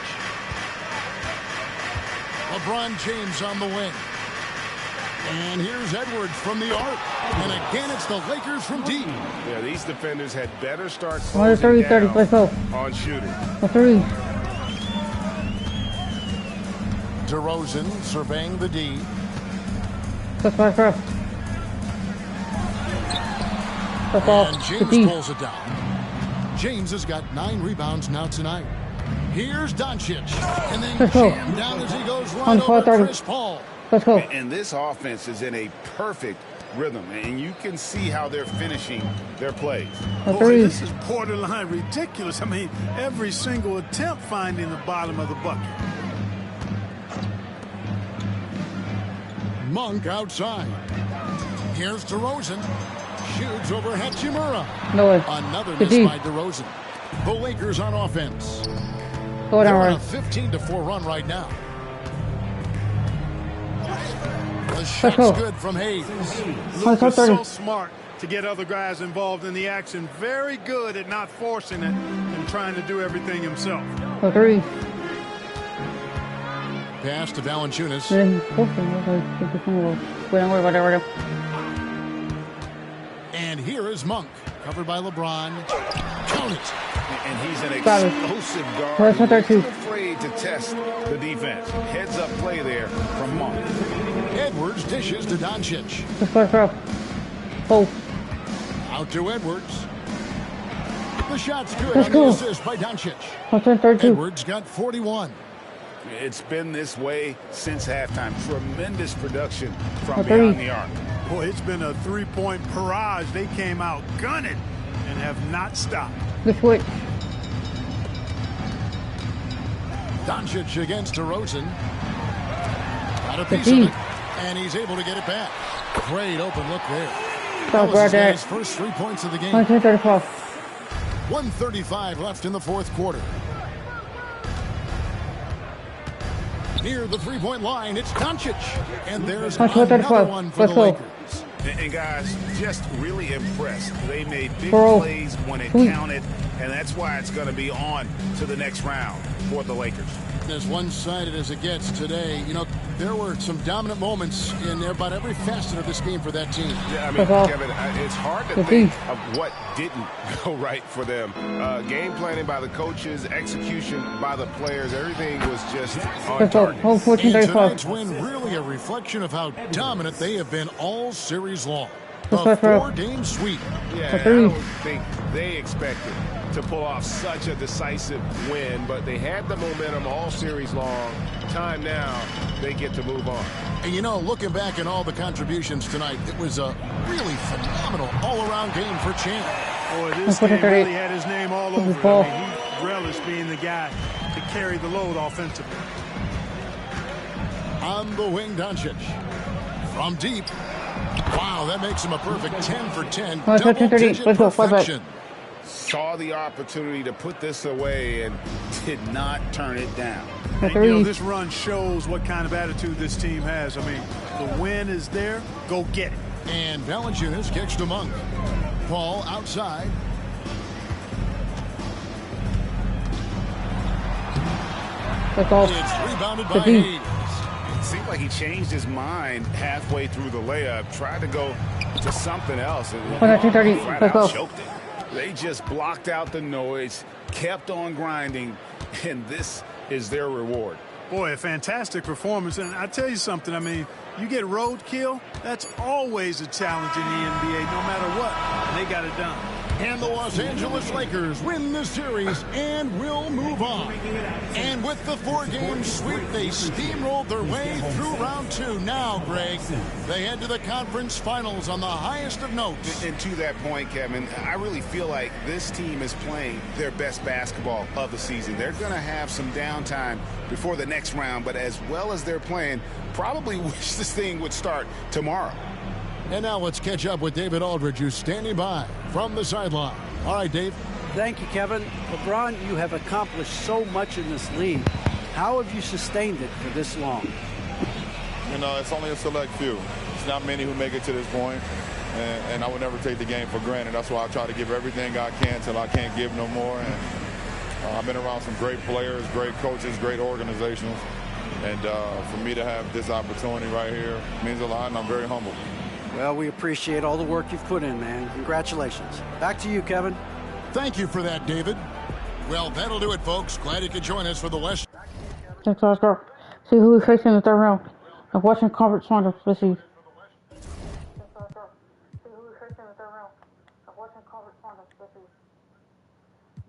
LeBron James on the wing. And here's Edwards from the arc. And again, it's the Lakers from deep. Yeah, these defenders had better start Let's go. on shooting. A 3. DeRozan surveying the D. And James pulls it down. James has got 9 rebounds now tonight. Here's Doncic. And then jammed down as he goes right over Chris Paul. Let's go. And this offense is in a perfect rhythm, and you can see how they're finishing their plays. Boy, this is borderline ridiculous. I mean, every single attempt finding the bottom of the bucket. Monk outside. Here's DeRozan. Shoots over Hachimura. No way. Another miss by DeRozan. The Lakers on offense. They're on a 15-4 run right now. The shot's good from Hayes. Luke is so smart to get other guys involved in the action. Very good at not forcing it and trying to do everything himself. A 3. Pass to Valanciunas. And here is Monk, covered by LeBron. Count it. And he's an explosive guard. He's not afraid to test the defense. Heads up play there from Monk. Edwards dishes to Doncic. Out to Edwards. The shot's good on the assist by Doncic. Edwards got 41. It's been this way since halftime. Tremendous production from behind the arc. Boy, it's been a three-point barrage. They came out gunning and have not stopped. Good foot. Doncic against DeRozan. Got a piece of it, and he's able to get it back. Great open look there. That was his first 3 points of the game. 1:35 left in the fourth quarter. Near the three-point line, it's Doncic. And there's another one for the Lakers. And guys, just really impressed. They made big plays when it counted, and that's why it's going to be on to the next round for the Lakers. As one-sided as it gets today, you know, there were some dominant moments in about every facet of this game for that team. Yeah, I mean, Kevin, it's hard to think of what didn't go right for them. Game planning by the coaches, execution by the players, everything was just on target. And tonight's win really a reflection of how dominant they have been all series long. A 4-game sweep. Yeah, I don't think they expected to pull off such a decisive win, but they had the momentum all series long. Time now, they get to move on. And you know, looking back at all the contributions tonight, it was a really phenomenal all-around game for Champ. Boy, this game really had his name all over it. I mean, he relished being the guy to carry the load offensively. On the wing, Doncic. From deep. Wow, that makes him a perfect 10 for 10. Double-digit perfection. Saw the opportunity to put this away and did not turn it down. And, you know, this run shows what kind of attitude this team has. I mean, the win is there. Go get it. And Valanciunas kicks to Monk. Paul outside. It's rebounded by Hayes. It seemed like he changed his mind halfway through the layup, tried to go to something else, and flat out choked it. They just blocked out the noise, kept on grinding, and this is their reward. Boy, a fantastic performance. And I tell you something, I mean, you get roadkill, that's always a challenge in the NBA, no matter what. They got it done. And the Los Angeles Lakers win the series and will move on. And with the 4-game sweep, they steamrolled their way through round 2. Now, Greg, they head to the conference finals on the highest of notes. And to that point, Kevin, I really feel like this team is playing their best basketball of the season. They're going to have some downtime before the next round, but as well as they're playing, probably wish this thing would start tomorrow. And now let's catch up with David Aldridge, who's standing by from the sideline. All right, Dave. Thank you, Kevin. LeBron, you have accomplished so much in this league. How have you sustained it for this long? You know, it's only a select few. It's not many who make it to this point, and I would never take the game for granted. That's why I try to give everything I can till I can't give no more. And I've been around some great players, great coaches, great organizations, and for me to have this opportunity right here means a lot, and I'm very humbled. Well, we appreciate all the work you've put in, man. Congratulations. Back to you, Kevin. Thank you for that, David. Well, that'll do it, folks. Glad you could join us for the West. Thanks, Oscar. See who we face in the third round of Western Conference Finals this season.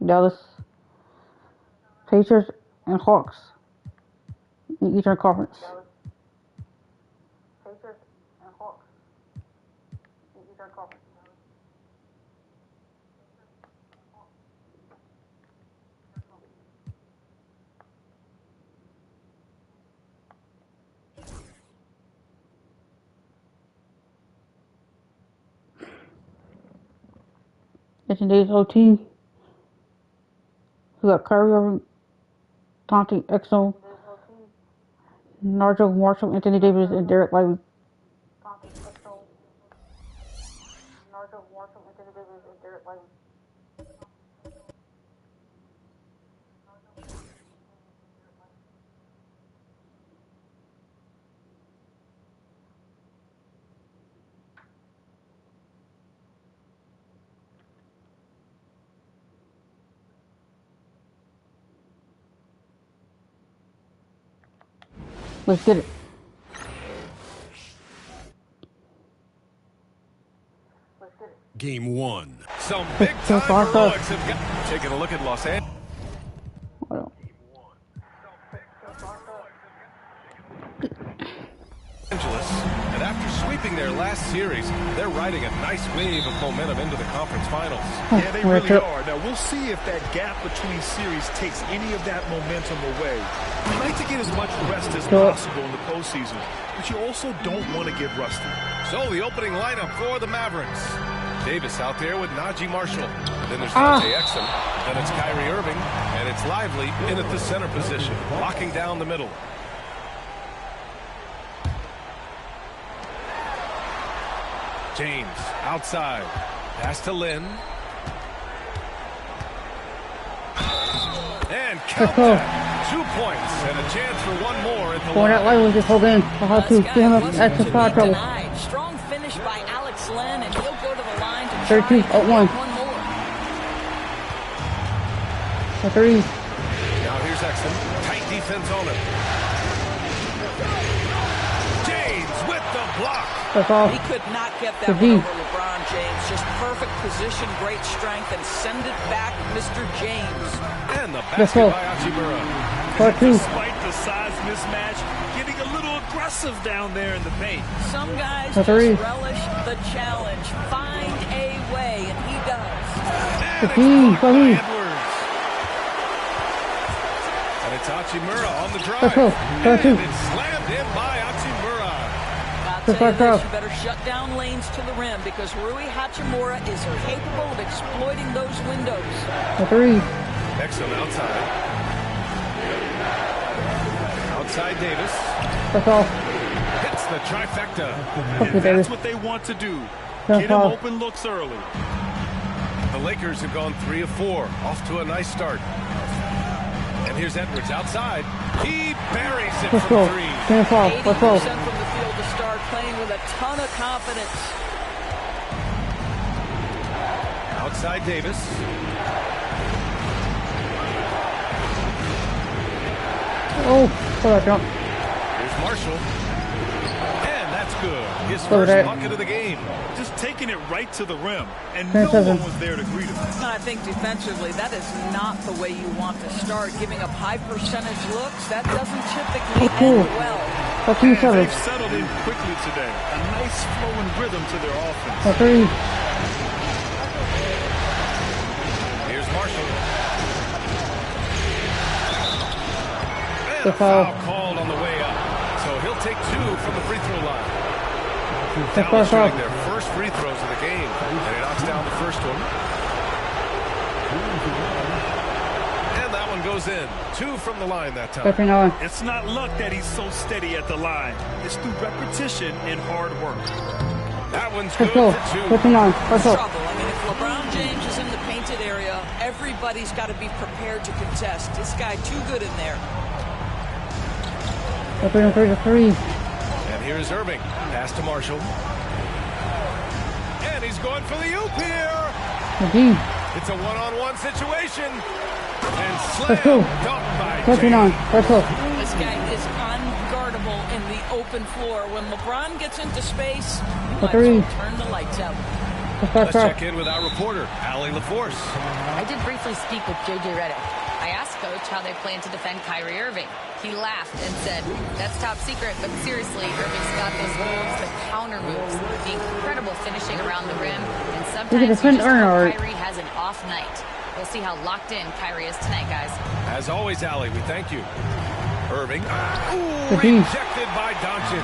Dallas, Pacers, and Hawks in Eastern Conference. It's today's OT. We got Kyrie Irving, Dante Exum, Narjo Marshall, Anthony Davis, and Derek Lively. Let's get it. Game 1. Some big time heroics have got. Taking a look at Los Angeles. And after sweeping their last series, they're riding a nice wave of momentum into the conference finals. Yeah, they really are. Now, we'll see if that gap between series takes any of that momentum away. You like to get as much rest as possible in the postseason, but you also don't want to get rusty. So the opening lineup for the Mavericks. Davis out there with Najee Marshall. Then there's Dante Exum. Then it's Kyrie Irving. And it's Lively in at the center position, locking down the middle. James outside. Pass to Lynn. And count that. 2 points and a chance for one more at the Going out live with this whole game. I'll have to get him up at some foul trouble. Strong finish by Alex Lynn, and he'll go to the line to 32 at 1. A 3. Now here's Exum. Tight defense on him. James with the block. He could not get that one over LeBron James. Just perfect position, great strength, and send it back, Mr. James. And the basket by Hachimura. Despite the size mismatch, getting a little aggressive down there in the paint. Some guys just relish the challenge. Find a way, and he does. And it's Hachimura on the drive. And it's slammed in by Hachimura. I'll tell you this, you better shut down lanes to the rim because Rui Hachimura is capable of exploiting those windows. A 3. Exum outside. Outside Davis. Hits the trifecta. And that's what they want to do. Get him open looks early. The Lakers have gone 3 of 4. Off to a nice start. And here's Edwards outside. He buries it from 3. 10-4. Let's go. 80% from the field to start, playing with a ton of confidence. Outside Davis. Oh, pull that jump. Here's Marshall. And that's good. his first bucket of the game. Just taking it right to the rim, and no one was there to greet him. I think defensively, that is not the way you want to start. Giving up high percentage looks, that doesn't typically end well. And they've settled in quickly today. A nice flowing rhythm to their offense. Here's Marshall. And The a foul called on the way up. So he'll take 2 from the free throw line. Dallas shooting their first free throws of the game. And he knocks down the first one. And that one goes in. 2 from the line that time. It's not luck that he's so steady at the line. It's through repetition and hard work. That one's good for 2. Trouble. I mean, if LeBron James is in the painted area, everybody's got to be prepared to contest. This guy too good in there. And here's Irving. Pass to Marshall. And he's going for the oop here. It's a one-on-one situation. And slam dunked by James. This guy is unguardable in the open floor. When LeBron gets into space, you might as well turn the lights out. Let's check in with our reporter, Allie LaForce. I did briefly speak with J.J. Redick. I asked Coach how they plan to defend Kyrie Irving. He laughed and said, "That's top secret, but seriously, Irving's got those moves, the counter moves, the incredible finishing around the rim, and sometimes you just hope Kyrie has an off night." We'll see how locked in Kyrie is tonight, guys. As always, Allie, we thank you. Irving. Ooh, rejected by Doncic.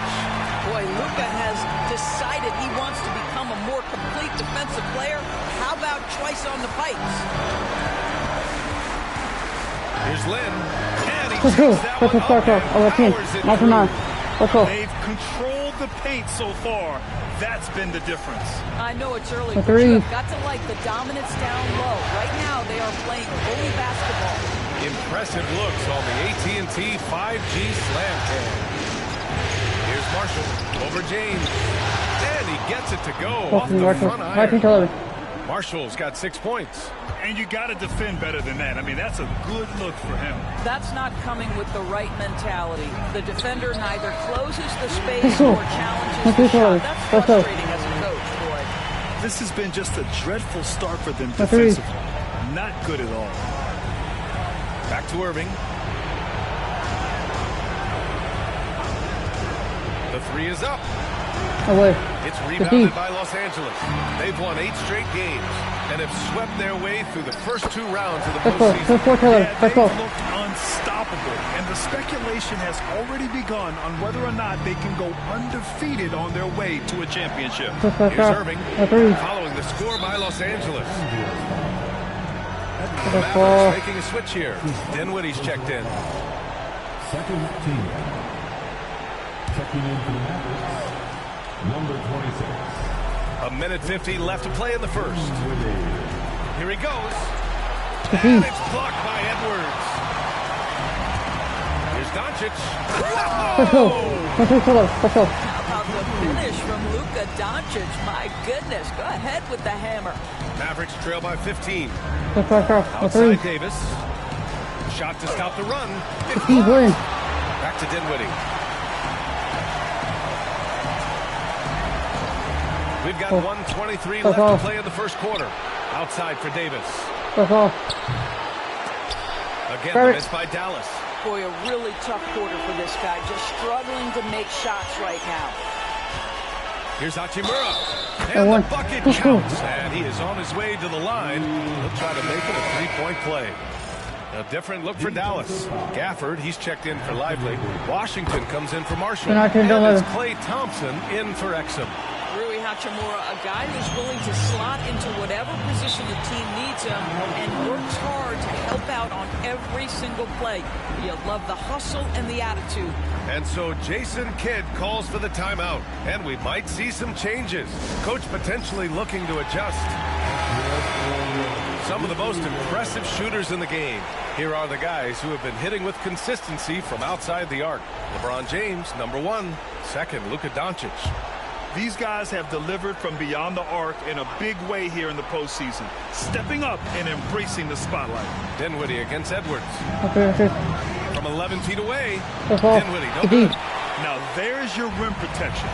Boy, Luka has decided he wants to become a more complete defensive player. How about twice on the pipes? Here's Lynn. And he takes that one up and powers it. They've controlled the paint so far. That's been the difference. I know it's early, but you've got to like the dominance down low. Right now, they are playing bully basketball. Impressive looks on the AT&T 5G Slam Cam. Here's Marshall over James. And he gets it to go off the front iron. Marshall's got 6 points. And you got to defend better than that. I mean, that's a good look for him. That's not coming with the right mentality. The defender neither closes the space nor challenges the shot. That's frustrating as a coach, boy. This has been just a dreadful start for them defensively. Not good at all. Back to Irving. The 3 is up. It's rebounded by Los Angeles. They've won 8 straight games and have swept their way through the first 2 rounds of the postseason. They've looked unstoppable, and the speculation has already begun on whether or not they can go undefeated on their way to a championship. Here's Irving, following the score by Los Angeles. The Mavericks making a switch here. Dinwiddie's checked in. Second team. Checking in for the Mavericks, number 26. A minute 50 left to play in the first. Here he goes. And it's blocked by Edwards. Here's Doncic. How about the finish from Luka Doncic? My goodness. Go ahead with the hammer. Mavericks trail by 15. Outside Davis. Shot to stop the run. Back to Dinwiddie. We've got 1:23 left to play in the first quarter. Outside for Davis. Again, the miss by Dallas. Boy, a really tough quarter for this guy. Just struggling to make shots right now. Here's Hachimura. And the bucket counts. And he is on his way to the line. He'll try to make it a 3-point play. A different look for Dallas. Gafford, he's checked in for Lively. Washington comes in for Marshall. And it's Klay Thompson in for Exum. Rui Hachimura, a guy who's willing to slot into whatever position the team needs him and works hard to help out on every single play. You love the hustle and the attitude. And so Jason Kidd calls for the timeout, and we might see some changes. Coach potentially looking to adjust. Some of the most impressive shooters in the game. Here are the guys who have been hitting with consistency from outside the arc. LeBron James, number 1. Second, Luka Doncic. These guys have delivered from beyond the arc in a big way here in the postseason, stepping up and embracing the spotlight. Dinwiddie against Edwards. From 11 feet away, Dinwiddie, no good. Now there's your rim protection.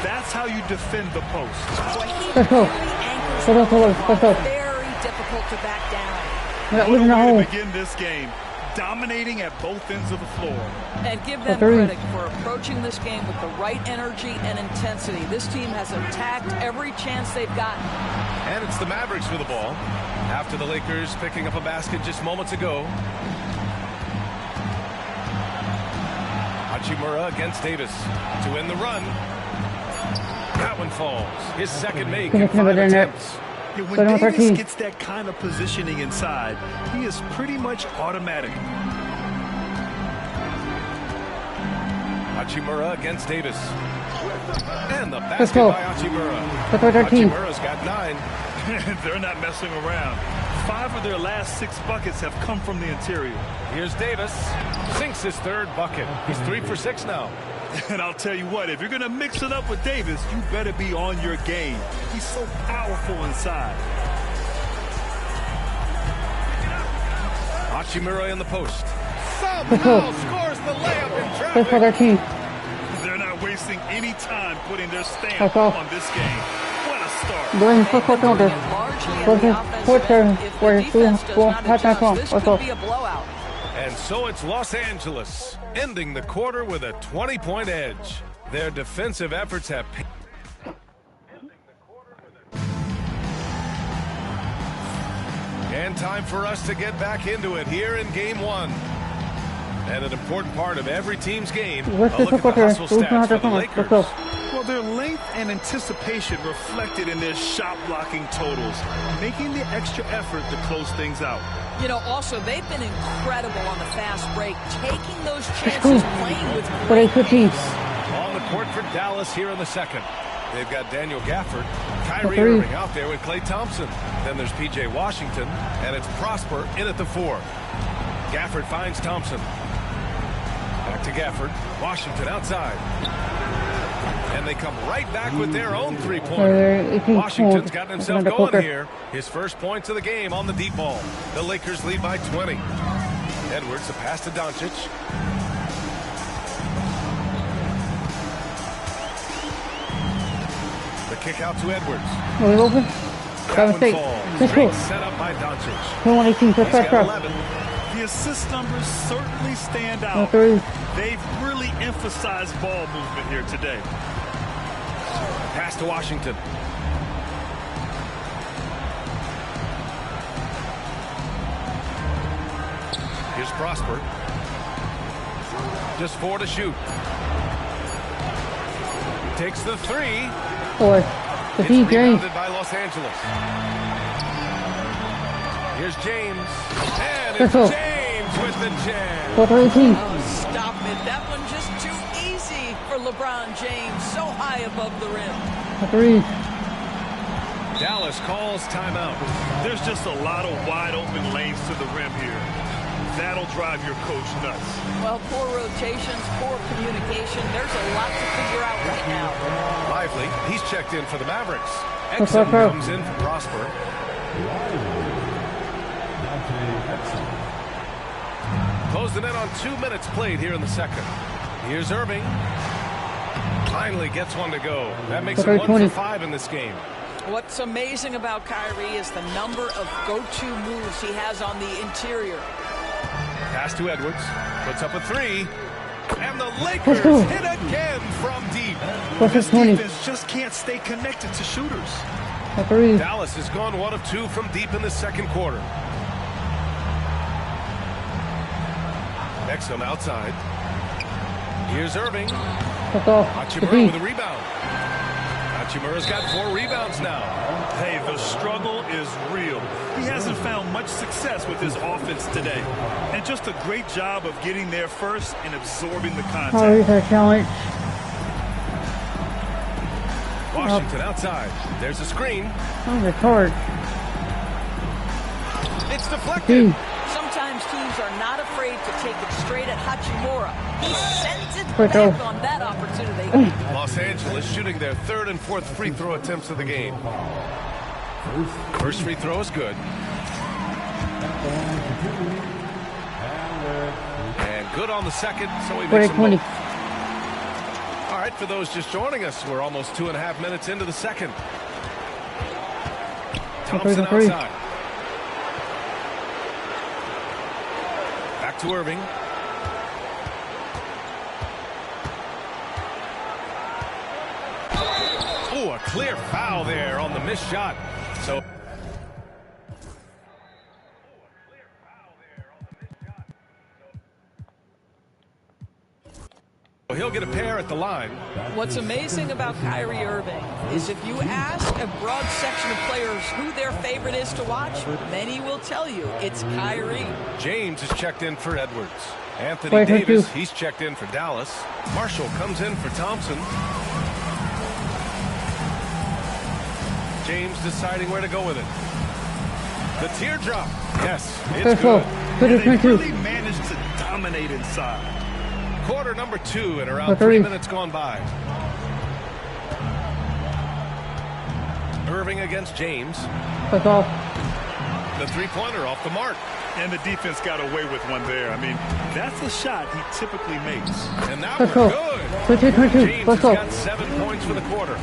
That's how you defend the post. Let's go. Let's go. Very difficult to back down. What a way to begin this game. Dominating at both ends of the floor. And give them credit for approaching this game with the right energy and intensity. This team has attacked every chance they've gotten. And it's the Mavericks with the ball. After the Lakers picking up a basket just moments ago. Hachimura against Davis to win the run. That one falls. His second make in 5 attempts. Yeah, when Davis gets that kind of positioning inside, he is pretty much automatic. Hachimura against Davis. And the basket by Hachimura. Hachimura's got 9. They're not messing around. 5 of their last 6 buckets have come from the interior. Here's Davis. Sinks his 3rd bucket. He's 3 for 6 now. And I'll tell you what, if you're going to mix it up with Davis, you better be on your game. He's so powerful inside. Hachimura in the post. Somehow scores the layup in traffic. They're not wasting any time putting their stamp on this game. What a start. This could be a blowout. And so it's Los Angeles, ending the quarter with a 20-point edge. Their defensive efforts have... And time for us to get back into it here in Game 1. And an important part of every team's game, a look at the hustle stats for the Lakers. Well, their length and anticipation reflected in their shot blocking totals, making the extra effort to close things out. You know, also, they've been incredible on the fast break, taking those chances, playing with great pace. On the court for Dallas here in the second. They've got Daniel Gafford, Kyrie Irving out there with Klay Thompson. Then there's P.J. Washington, and it's Prosper in at the 4. Gafford finds Thompson. Back to Gafford. Washington outside. And they come right back with their own 3-pointer. Washington's gotten himself going here. His first points of the game on the deep ball. The Lakers lead by 20. Edwards, a pass to Doncic. The kick out to Edwards. That one falls. Great set up by Doncic. He's got 11. The assist numbers certainly stand out. They've really emphasized ball movement here today. Pass to Washington. Here's Prosper. Just 4 to shoot. Takes the 3. It's rebounded by Los Angeles. Here's James. And it's James with the jam. Oh, stop it. That one just too easy for LeBron James. So high above the rim. Dallas calls timeout. There's just a lot of wide open lanes to the rim here. That'll drive your coach nuts. Well, poor rotations, poor communication. There's a lot to figure out right now. Lively, he's checked in for the Mavericks. Exum comes in for Prosper. Closing in on 2 minutes played here in the second. Here's Irving. Finally gets one to go. That makes it 1 for 5 in this game. What's amazing about Kyrie is the number of go-to moves he has on the interior. Pass to Edwards. Puts up a 3. And the Lakers hit again from deep. This defense just can't stay connected to shooters. Dallas has gone 1 of 2 from deep in the second quarter. Exum outside. Here's Irving. Hachimura with a rebound. Hachimura's got 4 rebounds now. Hey, the struggle is real. He hasn't found much success with his offense today. And just a great job of getting there first and absorbing the contact. Washington outside. There's a screen. It's deflected. Sometimes teams are not afraid to take it straight at Hachimura. He sends it back on that opportunity. Los Angeles shooting their 3rd and 4th free throw attempts of the game. First free throw is good. And good on the second, so he makes a move. All right, for those just joining us, we're almost 2.5 minutes into the second. Thompson outside. Back to Irving. Oh, a clear foul there on the missed shot. So he'll get a pair at the line. What's amazing about Kyrie Irving is if you ask a broad section of players who their favorite is to watch, many will tell you it's Kyrie. James is checked in for Edwards. Anthony Davis, he's checked in for Dallas. Marshall comes in for Thompson. James deciding where to go with it. The teardrop. Yes, it's good. They really managed to dominate inside. Quarter number 2 and around 3 minutes gone by. Irving against James. That's off. The three-pointer off the mark. And the defense got away with one there. I mean, that's a shot he typically makes. And that was good. James has got 7 points for the quarter.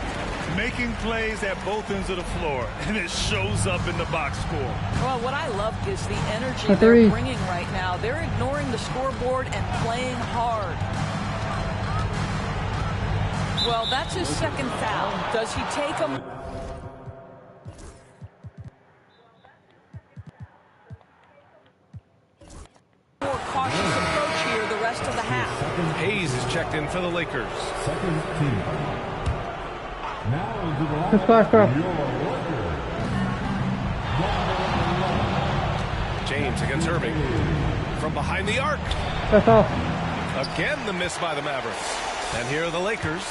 Making plays at both ends of the floor, and it shows up in the box score. Well, what I love is the energy they're bringing right now. They're ignoring the scoreboard and playing hard. Well, that's his second foul. Does he take him? More cautious approach here the rest of the half. Hayes is checked in for the Lakers. Second team. Let's go. James against Irving. From behind the arc. That's off. Again, the miss by the Mavericks. And here are the Lakers.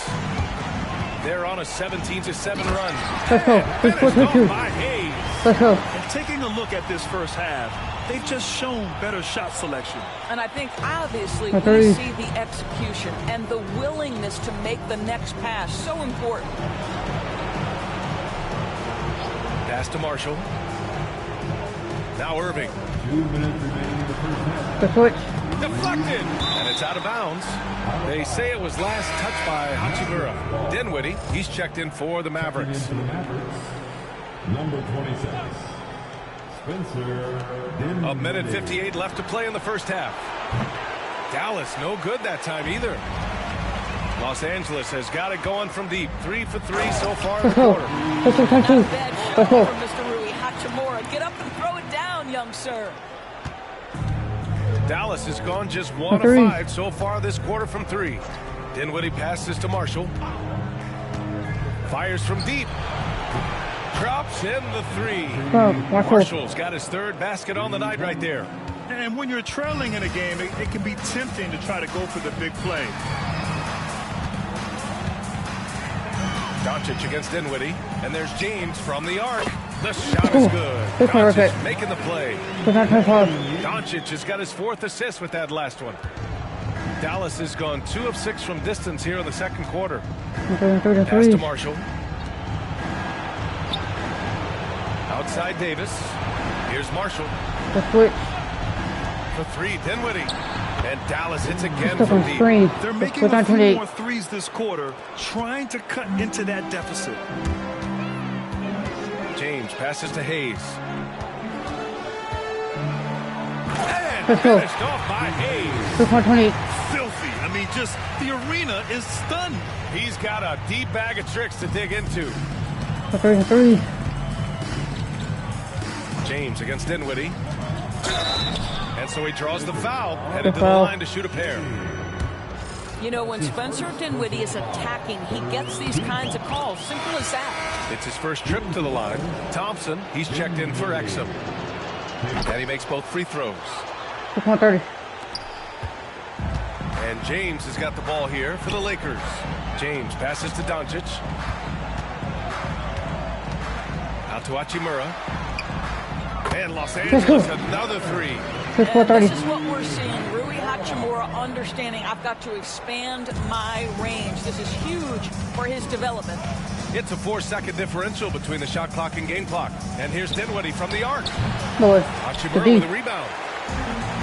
They're on a 17-7 run. Let's go. Let's go. And taking a look at this first half, they've just shown better shot selection. And I think obviously we see the execution and the willingness to make the next pass so important. Pass to Marshall. Now Irving. 2 minutes remaining in the first half. The switch. Deflected. And it's out of bounds. They say it was last touched by Hachimura. Dinwiddie, he's checked in for the Mavericks. Number 26. Spencer Dinwiddie. A minute 58 left to play in the first half. Dallas, no good that time either. Los Angeles has got it going from deep. 3 for 3 so far in the quarter. Not a bad shot from Mr. Rui Hachimura. Get up and throw it down, young sir. Dallas has gone just 1 of 5 so far this quarter from 3. Dinwiddie passes to Marshall. Fires from deep. Drops in the 3. Marshall's got his 3rd basket on the night right there. And when you're trailing in a game, it can be tempting to try to go for the big play. Doncic against Dinwiddie. And there's James from the arc. The shot is good. Doncic making the play. Doncic has got his 4th assist with that last one. Dallas has gone 2 of 6 from distance here in the second quarter. Pass to Marshall. Outside Davis. Here's Marshall. The switch. For 3, Dinwiddie. And Dallas hits again from deep. They're making a few more threes this quarter, trying to cut into that deficit. James passes to Hayes. And finished off by Hayes. Filthy. I mean, just the arena is stunned. He's got a deep bag of tricks to dig into. 3. James against Dinwiddie. And so he draws the foul, headed to the line to shoot a pair. You know, when Spencer Dinwiddie is attacking, he gets these kinds of calls. Simple as that. It's his first trip to the line. Thompson, he's checked in for Exum. And he makes both free throws. 30. And James has got the ball here for the Lakers. James passes to Doncic. Out to Hachimura. And Los Angeles, another 3. And this is what we're seeing. Rui Hachimura understanding I've got to expand my range. This is huge for his development. It's a 4-second differential between the shot clock and game clock. And here's Dinwiddie from the arc. Hachimura with a rebound.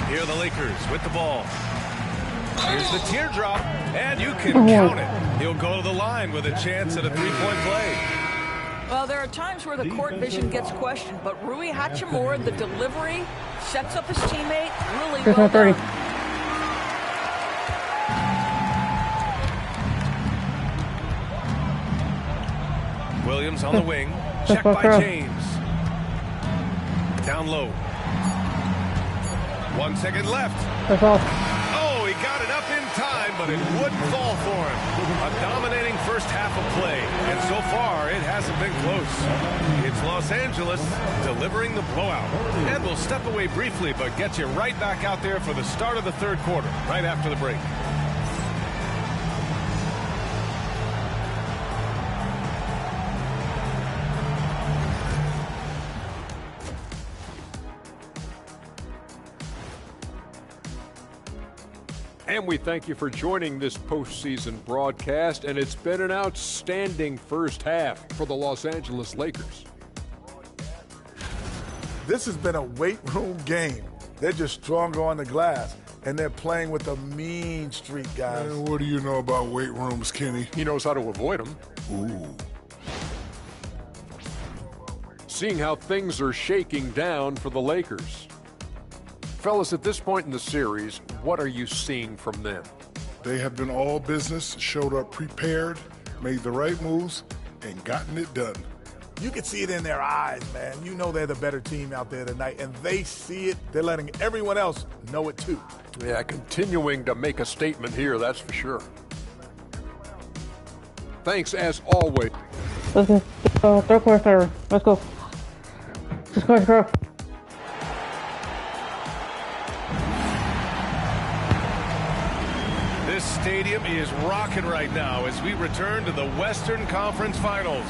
Here are the Lakers with the ball. Here's the teardrop, and you can count it. He'll go to the line with a chance at a three-point play. Well, there are times where the court vision gets questioned, but Rui Hachimura, the delivery, sets up his teammate really well done. Williams on the wing. Check by James. Down low. 1 second left. Oh, he got it up in time, but it wouldn't fall for him. A dominating first half of play, and so far it hasn't been close. It's Los Angeles delivering the blowout. And we'll step away briefly, but get you right back out there for the start of the third quarter, right after the break. And we thank you for joining this postseason broadcast, and it's been an outstanding first half for the Los Angeles Lakers. This has been a weight room game. They're just stronger on the glass, and they're playing with a mean streak, guys. Man, what do you know about weight rooms, Kenny? He knows how to avoid them. Ooh. Seeing how things are shaking down for the Lakers. Fellas, at this point in the series, what are you seeing from them? They have been all business, showed up prepared, made the right moves, and gotten it done. You can see it in their eyes, man. You know they're the better team out there tonight, and they see it. They're letting everyone else know it too. Yeah, continuing to make a statement here, that's for sure. Thanks as always. Let's go. Third quarter. Let's go. Let's go. This stadium is rocking right now as we return to the Western Conference Finals.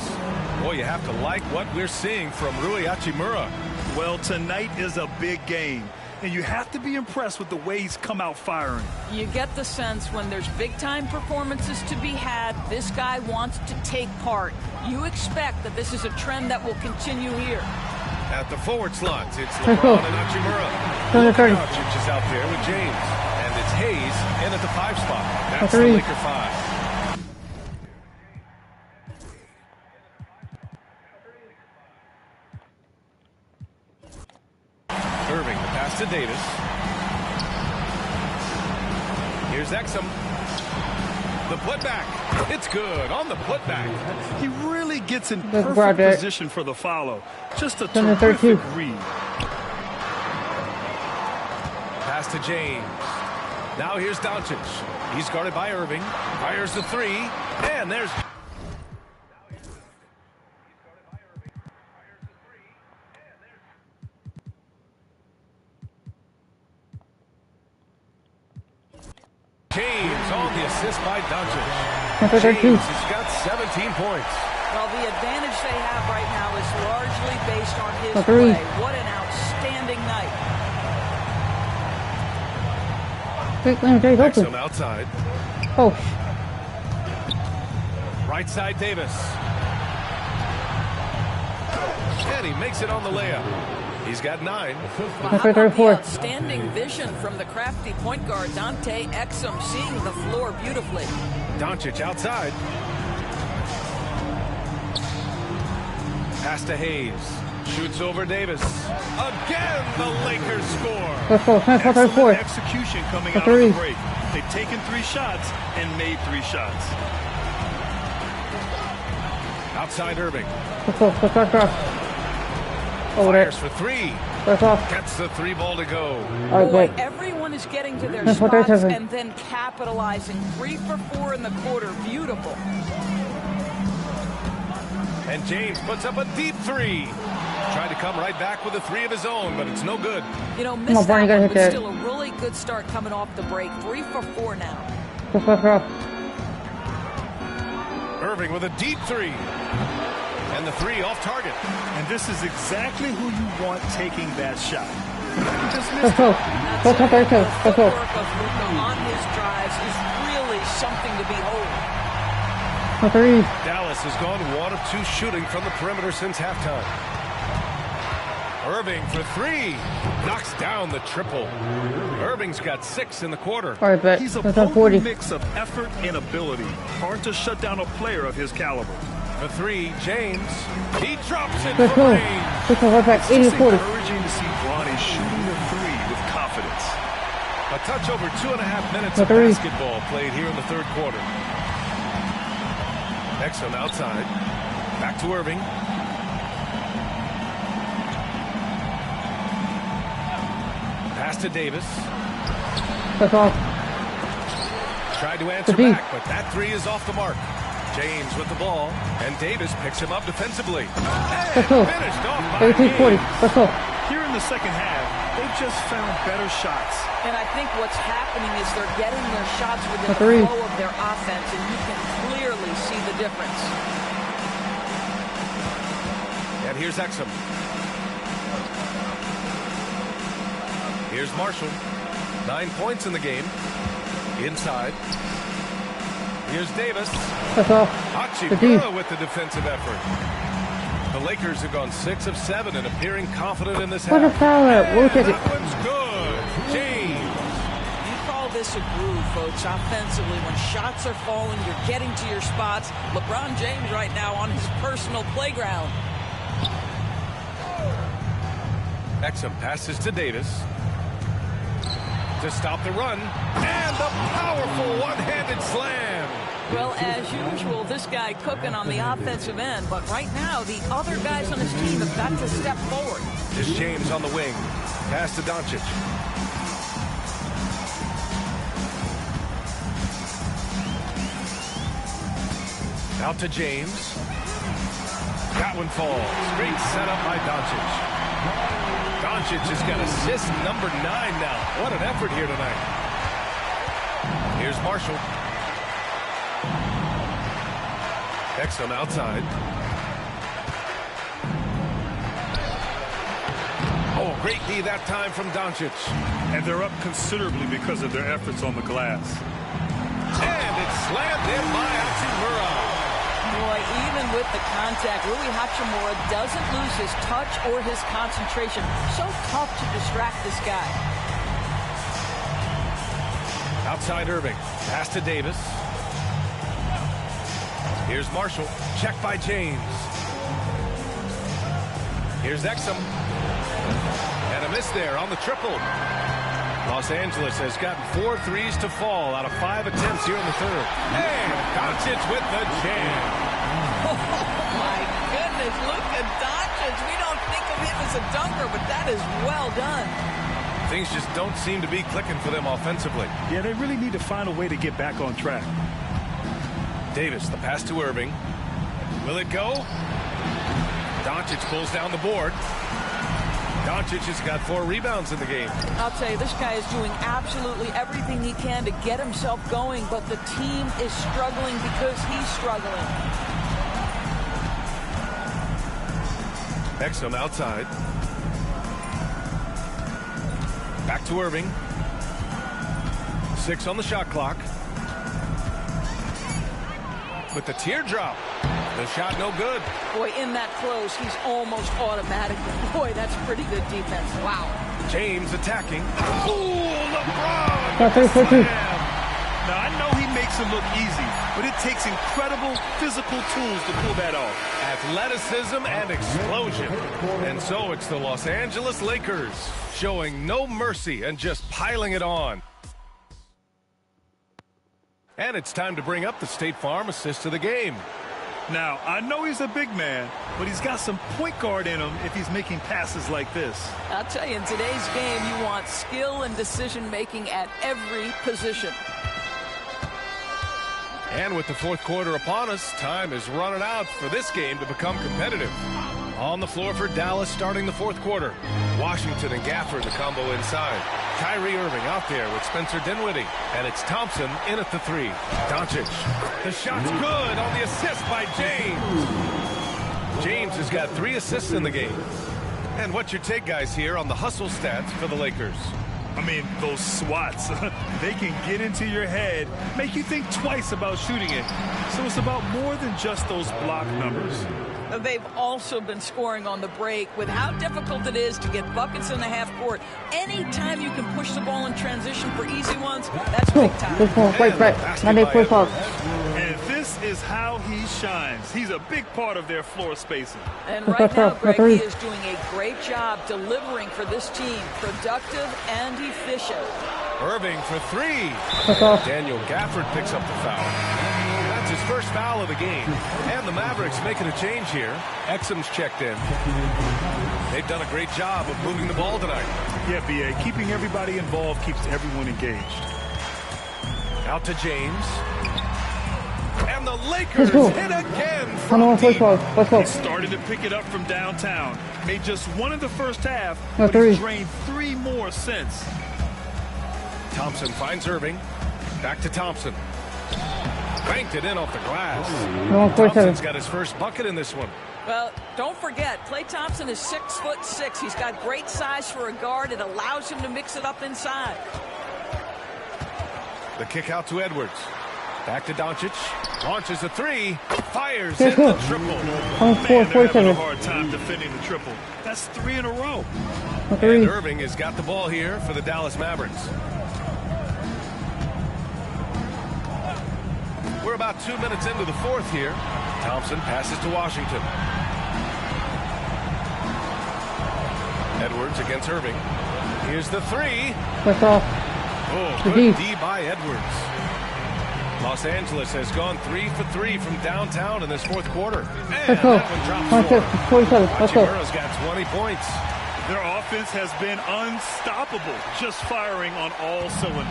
Boy, you have to like what we're seeing from Rui Hachimura. Well, tonight is a big game, and you have to be impressed with the way he's come out firing. You get the sense when there's big-time performances to be had, this guy wants to take part. You expect that this is a trend that will continue here. At the forward slots, it's LeBron and Hachimura. Doncic is out there with James. And it's Hayes in at the 5 spot. That's the Laker 5. Irving, the pass to Davis. Here's Exum. The putback. It's good on the putback. He really gets in perfect position for the follow. Just a terrific read. Pass to James. Now here's Doncic. He's guarded by Irving. Fires the 3. And there's... James on the assist by Doncic. James has got 17 points. Well, the advantage they have right now is largely based on his play. What an outstanding night. Exum outside. Oh. Right side, Davis. And he makes it on the layup. He's got 9. Well, how about the outstanding vision from the crafty point guard, Dante Exum, seeing the floor beautifully. Doncic outside. Pass to Hayes. Shoots over Davis. Again, the Lakers score. Excellent execution coming out of the break. They've taken 3 shots and made 3 shots. Outside Irving. Fires for 3. Gets the 3 ball to go. Boy, everyone is getting to their spots and then capitalizing. 3 for 4 in the quarter. Beautiful. And James puts up a deep 3. Tried to come right back with a 3 of his own, but it's no good. You know, missed that one, but still a really good start coming off the break. 3 for 4 now. Irving with a deep 3. And the 3 off target. And this is exactly who you want taking that shot. He just missed it. The footwork of Luka on his drives is really something to behold. Dallas has gone 1 of 2 shooting from the perimeter since halftime. Irving for three. Knocks down the triple. Irving's got 6 in the quarter. All right, bet. He's a That's on 40. potent mix of effort and ability. Hard to shut down a player of his caliber. For three, James. He drops it Let's for go. range. Let's go right back. 80 It's 40. encouraging to see Bronny shooting the three with confidence. A touch over 2.5 minutes For of three. basketball played here in the third quarter. Exum outside. Back to Irving. Pass to Davis. That's off. Tried to answer deep. back, but that three is off the mark. James with the ball, and Davis picks him up defensively. And Let's go. finished off by 18 40. James. Let's go. Here in the second half, they've just found better shots. And I think what's happening is they're getting their shots within For three. the flow of their offense, and you can clearly see the difference. And here's Exum. Here's Marshall. 9 points in the game. Inside. Here's Davis. That's off. Hachimura with the defensive effort. The Lakers have gone 6 of 7 and appearing confident in this What a half. foul at. We'll take it. That one's good. James. You call this a groove, folks, offensively. When shots are falling, you're getting to your spots. LeBron James right now on his personal playground. Exum passes to Davis to stop the run, and the powerful one-handed slam. Well, as usual, this guy cooking on the offensive end, but right now the other guys on his team have got to step forward. There's James on the wing. Pass to Doncic. Out to James. That one falls. Great setup by Doncic. Doncic has got assist number 9 now. What an effort here tonight. Here's Marshall. Exum outside. Oh, great D that time from Doncic. And they're up considerably because of their efforts on the glass. And it's slammed in by Hachimura. Boy, even with the contact, Rui Hachimura doesn't lose his touch or his concentration. So tough to distract this guy. Outside Irving. Pass to Davis. Here's Marshall. Check by James. Here's Exum. And a miss there on the triple. Los Angeles has gotten 4 threes to fall out of 5 attempts here in the third. And Doncic with the jam. Oh, my goodness. Look at Doncic. We don't think of him as a dunker, but that is well done. Things just don't seem to be clicking for them offensively. Yeah, they really need to find a way to get back on track. Davis, the pass to Irving. Will it go? Doncic pulls down the board. Doncic has got 4 rebounds in the game. I'll tell you, this guy is doing absolutely everything he can to get himself going, but the team is struggling because he's struggling. Exum outside. Back to Irving. 6 on the shot clock. With the teardrop. The shot no good. Boy, in that close, he's almost automatic. Boy, that's pretty good defense. Wow. James attacking. Ooh, LeBron! Got 3 for 2. Now, I know he makes it look easy, but it takes incredible physical tools to pull that off. Athleticism and explosion. And so it's the Los Angeles Lakers showing no mercy and just piling it on. And it's time to bring up the State Farm assist of the game. Now, I know he's a big man, but he's got some point guard in him if he's making passes like this. I'll tell you, in today's game, you want skill and decision-making at every position. And with the fourth quarter upon us, time is running out for this game to become competitive. On the floor for Dallas starting the fourth quarter. Washington and Gafford the combo inside. Kyrie Irving out there with Spencer Dinwiddie. And it's Thompson in at the 3. Doncic. The shot's good on the assist by James. James has got 3 assists in the game. And what's your take, guys, here on the hustle stats for the Lakers? I mean, those swats, they can get into your head, make you think twice about shooting it. So it's about more than just those block numbers. They've also been scoring on the break. With how difficult it is to get buckets in the half court, anytime you can push the ball in transition for easy ones, that's big time. And this is how he shines. He's a big part of their floor spacing. And right now, Greg, he is doing a great job delivering for this team. Productive and efficient. Irving for three. Daniel Gafford picks up the foul. That's his first foul of the game. And the Mavericks making a change here. Exum's checked in. They've done a great job of moving the ball tonight. Yeah, B.A. Keeping everybody involved keeps everyone engaged. Out to James. And the Lakers hit again from deep. He started to pick it up from downtown. Made just one in the first half, but he's drained 3 more since. Thompson finds Irving. Back to Thompson. Banked it in off the glass. Thompson's got his first bucket in this one. Well, don't forget, Klay Thompson is 6'6". He's got great size for a guard. It allows him to mix it up inside. The kick out to Edwards. Back to Doncic. Launches a three. Fires in the triple. Man, they're having a hard time defending the triple. That's 3 in a row. And Irving has got the ball here for the Dallas Mavericks. We're about 2 minutes into the fourth here. Thompson passes to Washington. Edwards against Irving. Here's the three. Oh, good D by Edwards. Los Angeles has gone 3 for 3 from downtown in this fourth quarter. And that one drops four. Hachimura's got 20 points. Their offense has been unstoppable, just firing on all cylinders.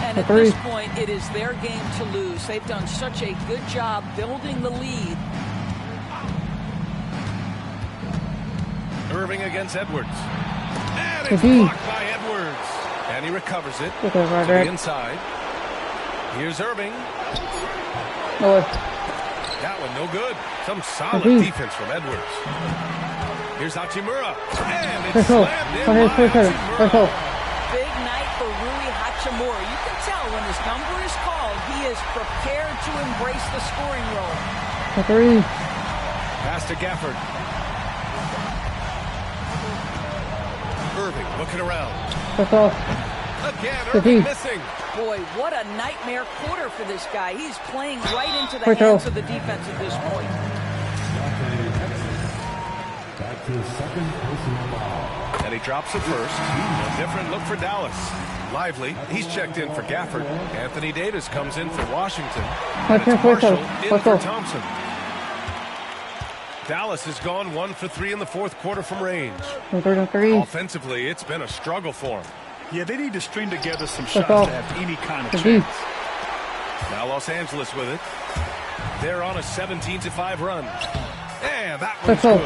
And at this point, it is their game to lose. They've done such a good job building the lead. Irving against Edwards. And it's blocked by Edwards. And he recovers it to the inside. Here's Irving. That one no good. Some solid defense from Edwards. Here's Hachimura. And it's slammed in by Hachimura. Big night for Rui Hachimura. You can tell when his number is called, he is prepared to embrace the scoring role. Pass to Gafford. Irving looking around. Again, Irving missing. Boy, what a nightmare quarter for this guy. He's playing right into the hands of the defense at this point. And he drops it first. A different look for Dallas. Lively, he's checked in for Gafford. Anthony Davis comes in for Washington. And it's Marshall in for Thompson. Dallas has gone 1 for 3 in the fourth quarter from range. Offensively, it's been a struggle for him. Yeah, they need to string together some shots to have any kind of chance. Now Los Angeles with it. They're on a 17-5 run. And that one's good.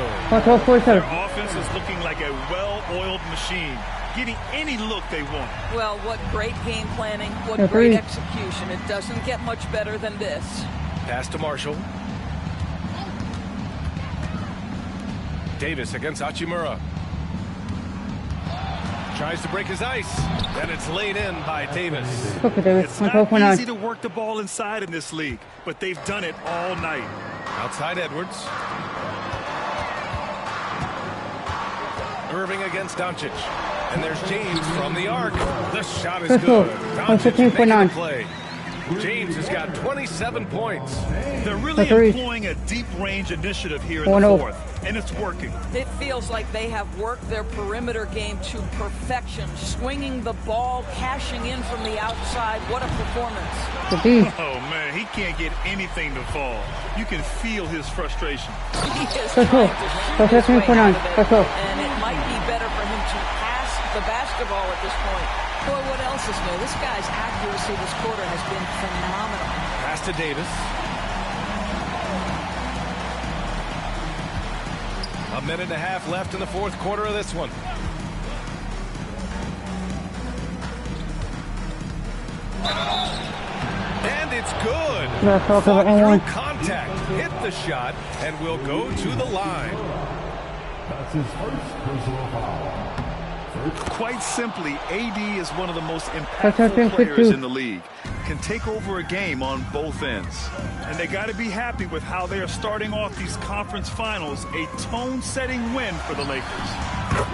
Their offense is looking like a well-oiled machine, getting any look they want. Well, what great game planning, what great execution. It doesn't get much better than this. Pass to Marshall. Davis against Hachimura. Tries to break his ice. And it's laid in by Davis. It's not easy to work the ball inside in this league, but they've done it all night. Outside Edwards. Irving against Doncic. And there's James from the arc. The shot is good. Doncic making the play. James has got 27 points. They're really employing a deep-range initiative here in the fourth, and it's working. It feels like they have worked their perimeter game to perfection, swinging the ball, cashing in from the outside. What a performance. Oh, man, he can't get anything to fall. You can feel his frustration. He is trying to shoot his way out of it, and it might be better for him to pass the basketball at this point. Boy, what else is new? This guy's accuracy this quarter has been phenomenal. Pass to Davis. A minute and a half left in the fourth quarter of this one. And it's good. Through contact. Hit the shot and will go to the line. That's his first personal foul. Quite simply, AD is one of the most impactful players in the league. Can take over a game on both ends. And they got to be happy with how they are starting off these conference finals. A tone-setting win for the Lakers.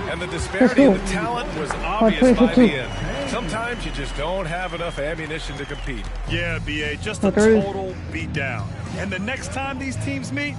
And the disparity in the talent was obvious by the end. Sometimes you just don't have enough ammunition to compete. Yeah, BA, just a total beatdown. And the next time these teams meet,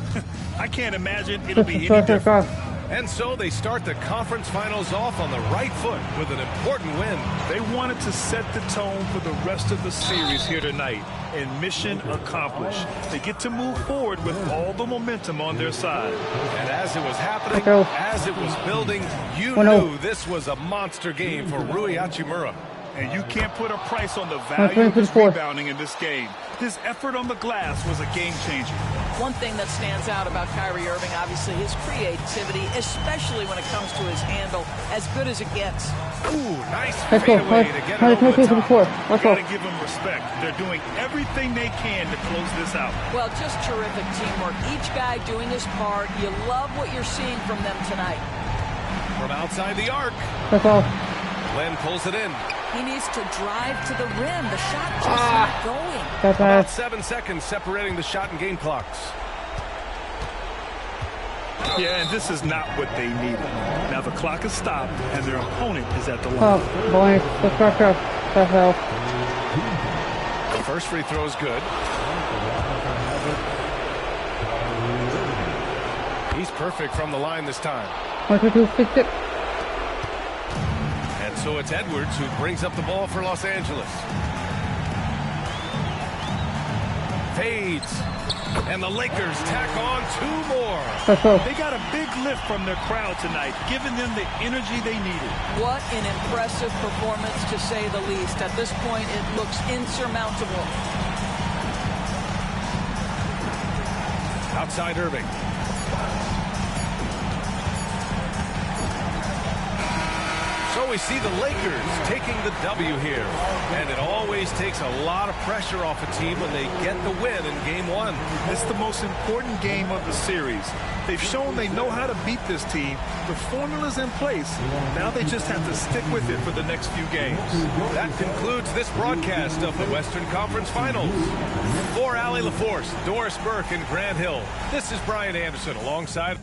I can't imagine it'll be any different. And so they start the conference finals off on the right foot with an important win. They wanted to set the tone for the rest of the series here tonight, and mission accomplished. They get to move forward with all the momentum on their side. And as it was happening, as it was building, you knew this was a monster game for Rui Hachimura. And you can't put a price on the value of his rebounding in this game. His effort on the glass was a game changer. One thing that stands out about Kyrie Irving, obviously, his creativity, especially when it comes to his handle, as good as it gets. Ooh, nice fadeaway to get it over the top. You gotta give them respect. They're doing everything they can to close this out. Well, just terrific teamwork. Each guy doing his part. You love what you're seeing from them tonight. From outside the arc. Glenn pulls it in. He needs to drive to the rim. The shot just not going. About 7 seconds separating the shot and game clocks. Yeah, and this is not what they needed. Now the clock is stopped, and their opponent is at the line. Oh, boy. The hell. The first free throw is good. He's perfect from the line this time. 1, 2, 2, 6, 6. And so it's Edwards who brings up the ball for Los Angeles. Fades. And the Lakers tack on 2 more. They got a big lift from their crowd tonight, giving them the energy they needed. What an impressive performance, to say the least. At this point, it looks insurmountable. Outside Irving. So we see the Lakers taking the W here. And it always takes a lot of pressure off a team when they get the win in Game 1. It's the most important game of the series. They've shown they know how to beat this team. The formula's in place. Now they just have to stick with it for the next few games. That concludes this broadcast of the Western Conference Finals. For Allie LaForce, Doris Burke, and Grant Hill, this is Brian Anderson alongside...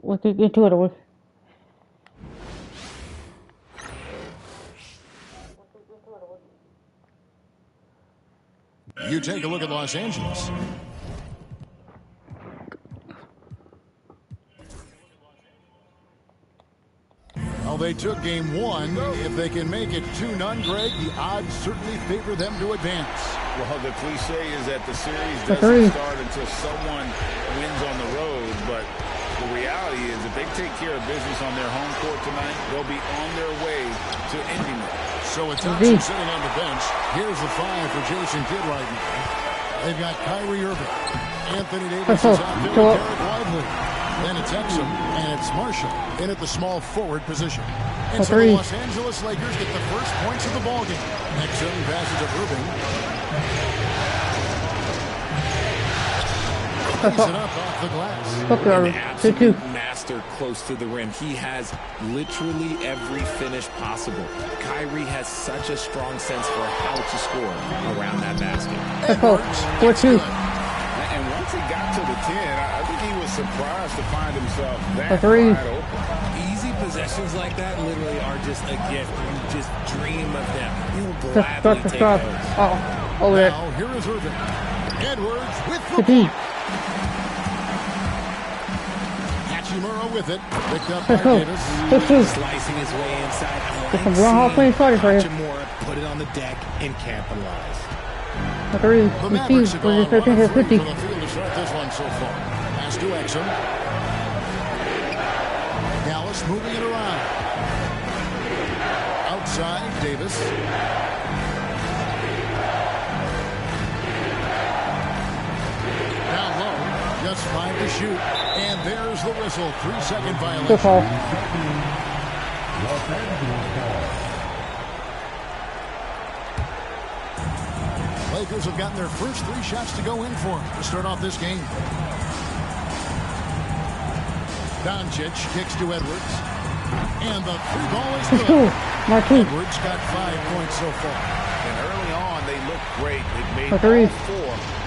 we could get to it. You take a look at Los Angeles. Well, they took game one. If they can make it 2-0, Greg, the odds certainly favor them to advance. Well, the cliche is that the series doesn't start until someone wins on the road, but the reality is if they take care of business on their home court tonight, they'll be on their way to ending it. So it's Thompson sitting on the bench. Here's the 5 for Jason Kidd right now. They've got Kyrie Irving. Anthony Davis is out there with Derek Lively. Then it's Exum, and it's Marshall in at the small forward position. And so the Los Angeles Lakers get the first points of the ballgame. Exum passes to Irving. Lays it up off the glass. An absolute master close to the rim. He has literally every finish possible. Kyrie has such a strong sense for how to score around that basket. And once he got to the 10, I think he was surprised to find himself that wide open. Easy possessions like that literally are just a gift. You just dream of them. You'll gladly take those. Now, here is Irving. Edwards with the block. Hachimura with it. Picked up by Davis. Slicing his way inside. Hachimura put it on the deck and capitalize. The Mavericks have gone 1 of 3 from the field to start this one so far. Pass to Exum. Dallas moving it around. Outside, Davis. Down low, just 5 to shoot. And there's the whistle. 3-second violation. Lakers have gotten their first 3 shots to go in for them to start off this game. Doncic kicks to Edwards. And the 3 ball is good. Edwards got 5 points so far. And early on, they looked great. They've made all 4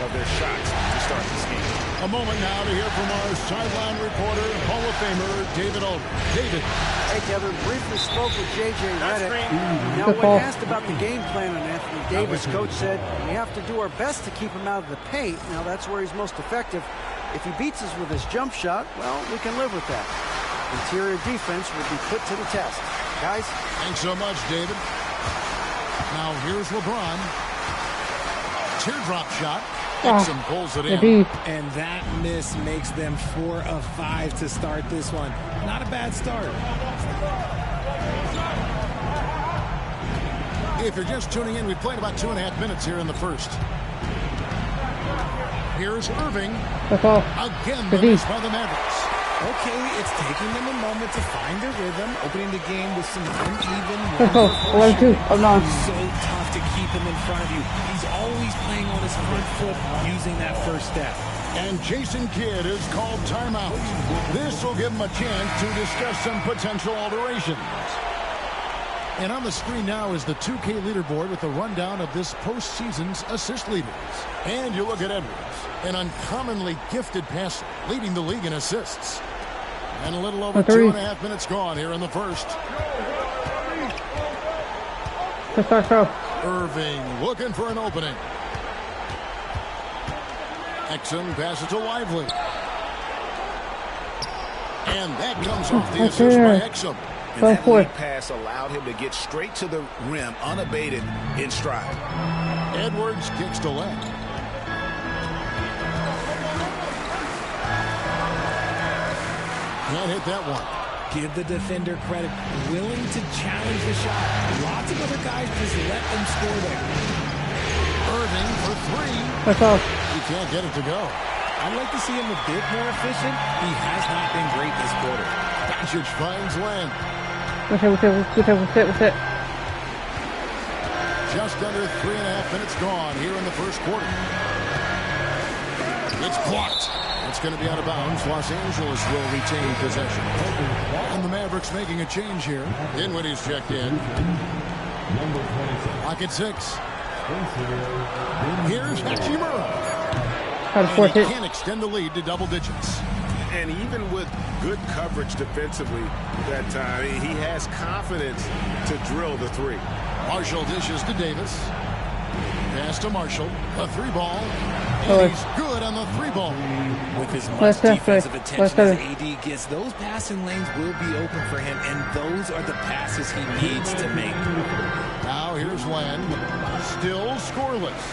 of their shots to start this game. A moment now to hear from our sideline reporter, Hall of Famer David Aldridge. David. Hey, Kevin, briefly spoke with J.J. Redick. Now, when asked about the game plan on Anthony Davis, Coach said, we have to do our best to keep him out of the paint. Now, that's where he's most effective. If he beats us with his jump shot, well, we can live with that. Interior defense will be put to the test. Guys? Thanks so much, David. Now, here's LeBron. Teardrop shot. Exum pulls it in. And that miss makes them 4 of 5 to start this one. Not a bad start. If you're just tuning in, we played about 2.5 minutes here in the first. Here's Irving. Again, the miss by the Mavericks. Okay, it's taking them a moment to find their rhythm, opening the game with some uneven So tough to keep him in front of you. He's always playing on his front foot, using that first step. And Jason Kidd is called timeout. This will give him a chance to discuss some potential alterations. And on the screen now is the 2K leaderboard with a rundown of this postseason's assist leaders. And you look at Edwards, an uncommonly gifted passer, leading the league in assists. And a little over 2.5 minutes gone here in the first. Irving looking for an opening. Exum passes to Lively. And that comes off the assist by Exum. And that lead pass allowed him to get straight to the rim, unabated, in stride. Edwards kicks to left. Can't hit that one. Give the defender credit. Willing to challenge the shot. Lots of other guys just let them score there. Irving for 3. He can't get it to go. I'd like to see him a bit more efficient. He has not been great this quarter. Doncic finds Lamb. What's it? Just under 3.5 minutes gone here in the first quarter. It's blocked. It's going to be out of bounds. Los Angeles will retain possession. And the Mavericks making a change here. Dinwiddie's checked in. Lock at 6. Here's Hachimura. And he can't extend the lead to double digits. And even with good coverage defensively that time, he has confidence to drill the three. Marshall dishes to Davis. Pass to Marshall. A three ball. And he's good on the three ball. With as much defensive attention as AD gets, those passing lanes will be open for him, and those are the passes he needs to make. Now here's Len. Still scoreless.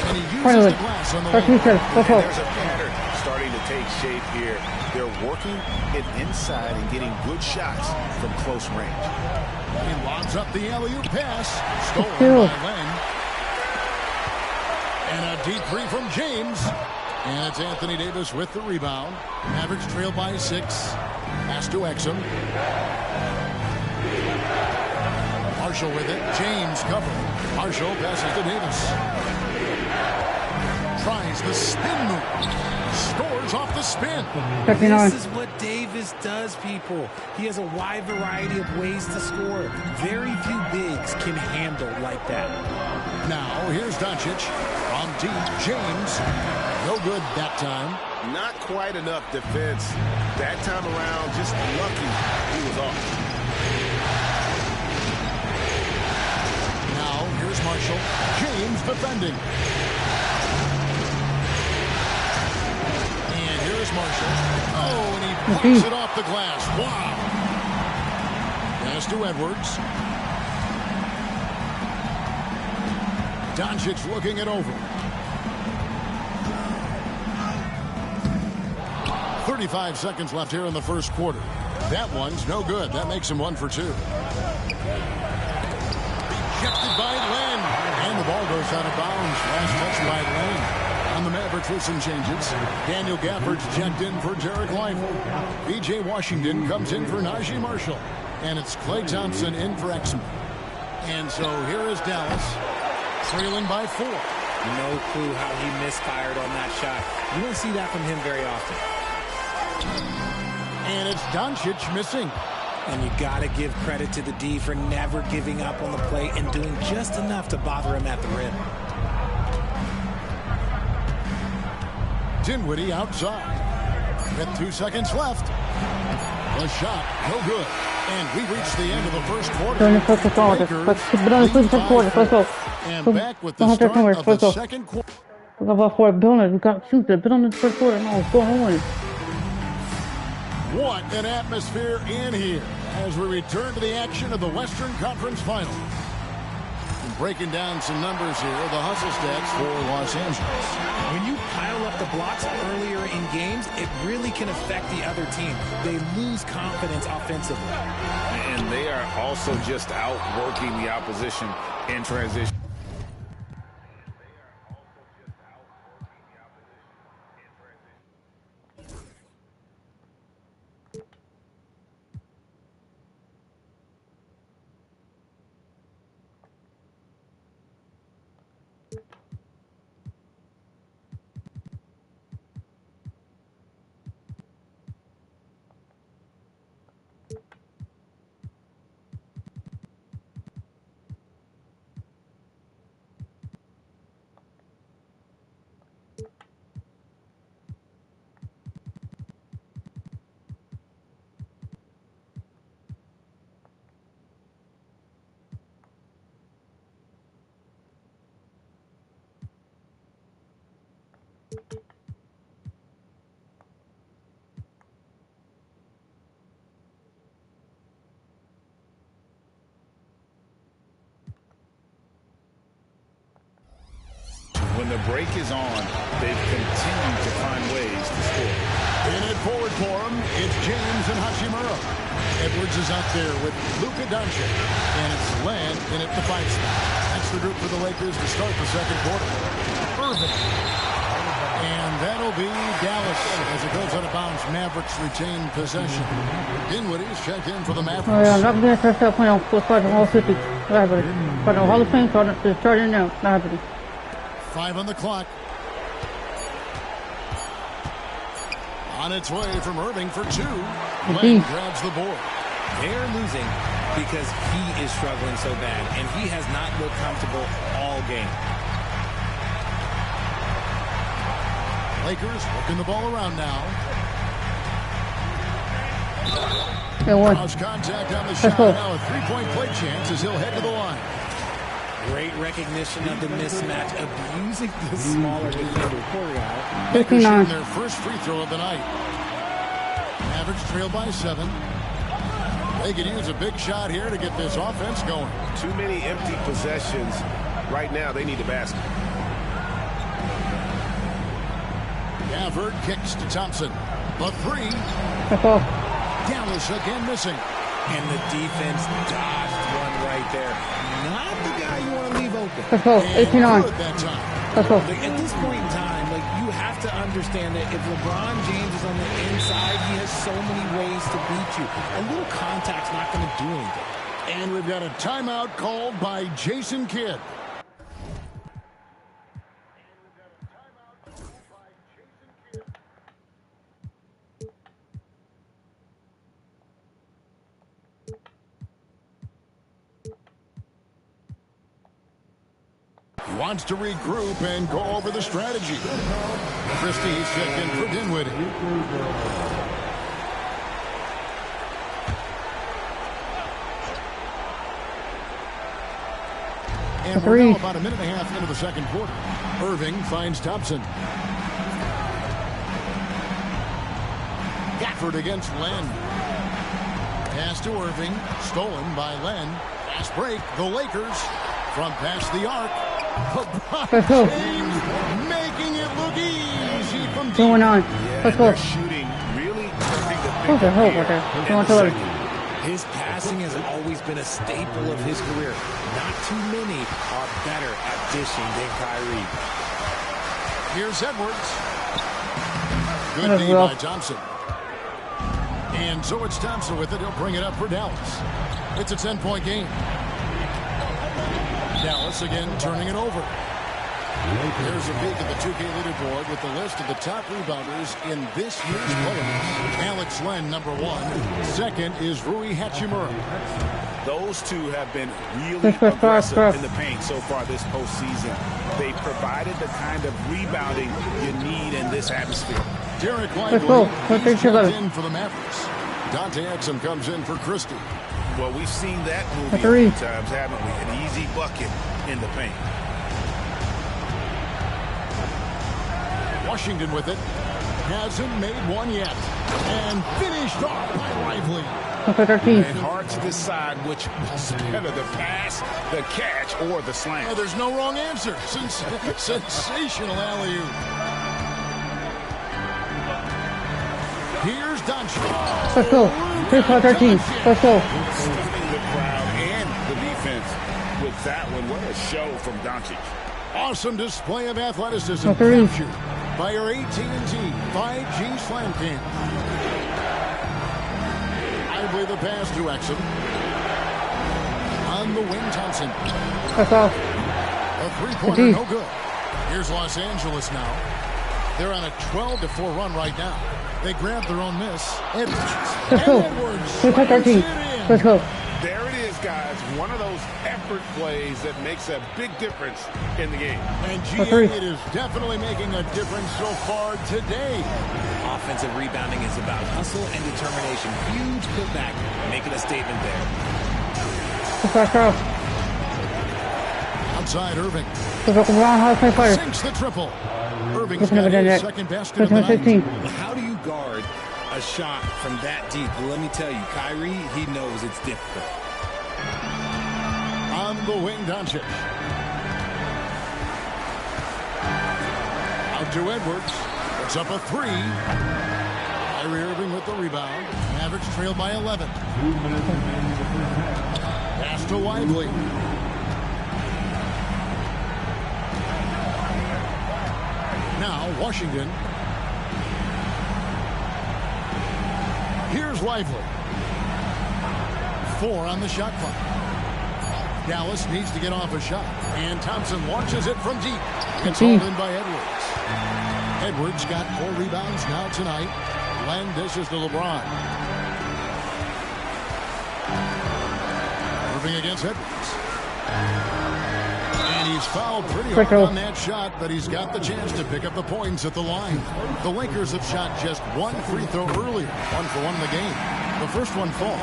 And he uses the glass on the lane. There's a pattern starting to take shape here. They're working it inside and getting good shots from close range. He lobs up the alley-oop pass. Stolen by Len. And a deep three from James. And it's Anthony Davis with the rebound. Mavericks trail by 6. Pass to Exum. Marshall with it. James covering. Marshall passes to Davis. Tries the spin move. Scores off the spin. This is what Davis does, people. He has a wide variety of ways to score. Very few bigs can handle like that. Now, here's Doncic. From deep, James. No good that time. Not quite enough defense. That time around, just lucky he was off. Now, here's Marshall. James defending. Marshall. Oh, and he pops it off the glass. Wow. Pass to Edwards. Doncic looking it over. 35 seconds left here in the first quarter. That one's no good. That makes him 1 for 2. Rejected by Len. And the ball goes out of bounds. Last touch by Len. On the Mavericks with some changes. Daniel Gafford's checked in for Derek Lively. B.J. Washington comes in for Najee Marshall. And it's Klay Thompson in for Exum. And so here is Dallas, trailing by 4. No clue how he misfired on that shot. You don't see that from him very often. And it's Doncic missing. And you got to give credit to the D for never giving up on the play and doing just enough to bother him at the rim. Dinwiddie outside. With 2 seconds left. The shot, no good. And we reach the end of the first quarter. And back with the start of the second quarter. We got shoot it. Put on the first quarter. No, what's going on? What an atmosphere in here as we return to the action of the Western Conference Final. Breaking down some numbers here, the hustle stats for Los Angeles. When you pile up the blocks earlier in games, it really can affect the other team. They lose confidence offensively. And they are also just outworking the opposition in transition. When the break is on, they've continued to find ways to score. In it forward for him, it's James and Hachimura. Edwards is out there with Luka Doncic. And it's Len in at the 5 spot. That's the group for the Lakers to start the second quarter. Irving. And that'll be Dallas as it goes out of bounds. Mavericks retain possession. Dinwiddie's checked in for the Mavericks. Oh, yeah, I'm not going to start playing on all 50. Not happening. But on Hall of Fame, starting now. Not happening. 5 on the clock. On its way from Irving for 2. Len grabs the board. They're losing because he is struggling so bad, and he has not looked comfortable all game. Lakers working the ball around now. Cross contact on the shot. Now a three-point play chance as he'll head to the line. Great recognition of the mismatch, abusing the smaller defender. Poor guy. Lakers shooting their first free throw of the night. Mavericks trail by 7. They could use a big shot here to get this offense going. Too many empty possessions. Right now, they need a basket. Gafford kicks to Thompson. The three. Dallas again missing. And the defense dodged one right there. Not the guy you want to leave open. Let's go. 18 on. Let's go. Like, at this point in time, like, you have to understand that if LeBron James is on the inside, he has so many ways to beat you. A little contact's not going to do anything. And we've got a timeout called by Jason Kidd. He wants to regroup and go over the strategy. Christie's checked in for Dinwiddie. And we're now about a minute and a half into the second quarter. Irving finds Thompson. Gafford against Len. Pass to Irving. Stolen by Len. Fast break. The Lakers from past the arc. LeBron James making it look easy from deep. Going on. Let's go. Shooting really turning What the hell? What the? His passing has always been a staple of his career. Not too many are better at dishing than Kyrie. Here's Edwards. Good D by Thompson. And so it's Thompson with it. He'll bring it up for Dallas. It's a 10-point game. Dallas again turning it over. There's a peek at the 2K leaderboard with the list of the top rebounders in this year's playoffs. Alex Len, number 1. Second is Rui Hachimura. Those two have been really aggressive in the paint so far this postseason. They provided the kind of rebounding you need in this atmosphere. Derek Lively, he's checked in for the Mavericks. Dante Exum comes in for Christie. Well, we've seen that movie a few times, haven't we? An easy bucket in the paint. Washington with it. Hasn't made one yet. And finished off by Lively. And hard to decide which was better, the pass, the catch, or the slam. Oh, there's no wrong answer. Sensational alley-oop. Here's Doncic. Let's go. 13. Let's go. Stunning the crowd and the defense with that one. What a show from Doncic. Awesome display of athleticism captured by our AT&T 5G slam cam. Lively the pass to Exum. On the wing, Thompson. That's off. A three-pointer, no good. Here's Los Angeles now. They're on a 12-4 run right now. They grabbed their own miss. Let's go. 13. Let's go. There it is, guys. One of those effort plays that makes a big difference in the game. And GA, it is definitely making a difference so far today. Offensive rebounding is about hustle and determination. Huge putback, making a statement there. Outside Irving. Sinks the triple. Irving's got his second basket of the night. How do you guard a shot from that deep? Well, let me tell you, Kyrie, he knows it's difficult. On the wing, Doncic. Out to Edwards. Puts up a three. Kyrie Irving with the rebound. Mavericks trail by 11. Pass to Lively. Now, Washington. Here's Lively. 4 on the shot clock. Dallas needs to get off a shot. And Thompson launches it from deep. It's hauled in by Edwards. Edwards got 4 rebounds now tonight. Len dishes to LeBron. Irving against Edwards. And And he's fouled pretty hard on that shot, but he's got the chance to pick up the points at the line. The Lakers have shot just one free throw earlier, 1-for-1 in the game. The first one falls.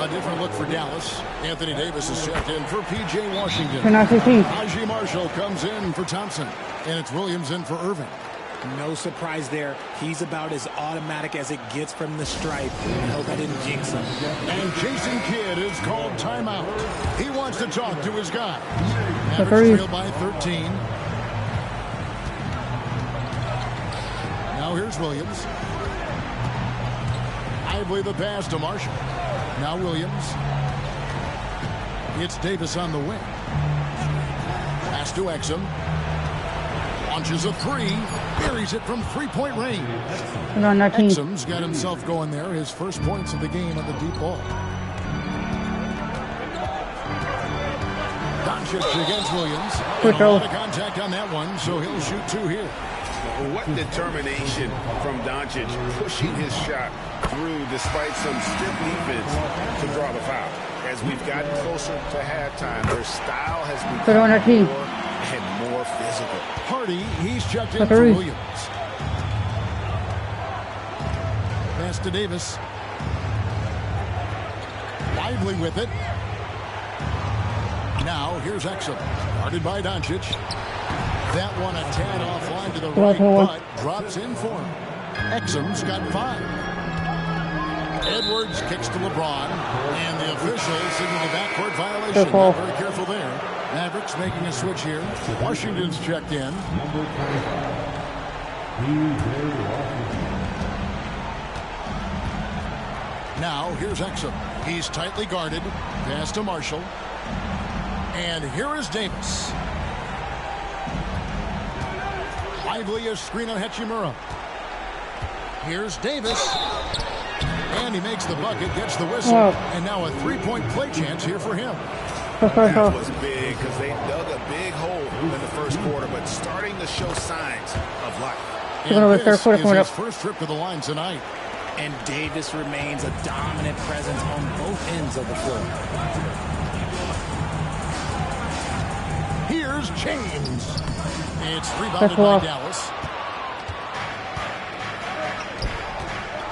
A different look for Dallas. Anthony Davis is checked in for P.J. Washington. Najee Marshall comes in for Thompson. And it's Williams in for Irving. No surprise there. He's about as automatic as it gets from the stripe. I hope I didn't jinx him. And Jason Kidd is called timeout. He wants to talk to his guy. Mavericks trail by 13. Now here's Williams. Lively the pass to Marshall. Now Williams. It's Davis on the wing. Pass to Exum. Launches a three. Buries it from three-point range. Exum's got himself going there. His first points of the game on the deep ball. Doncic against Williams. A lot of contact on that one, so he'll shoot two here. What determination from Doncic, pushing his shot through despite some stiff defense to draw the foul. As we've gotten closer to halftime, their style has become more and more physical. Hardy, he's checked in for Williams. Pass to Davis. Lively with it. Now here's Exum, guarded by Doncic. That one a tad offline to the right, but drops in for him. Exum's got 5. Edwards kicks to LeBron, and the official signaled a backcourt violation. Not very careful there. Mavericks making a switch here. Washington's checked in. Now here's Exum. He's tightly guarded. Pass to Marshall. And here is Davis. Lively a screen on Hachimura. Here's Davis. And he makes the bucket, gets the whistle. And now a three-point play chance here for him. That was big because they dug a big hole in the first quarter, but starting to show signs of life. And this is his first trip to the line tonight. And Davis remains a dominant presence on both ends of the floor. Here's James. It's rebounded by Dallas.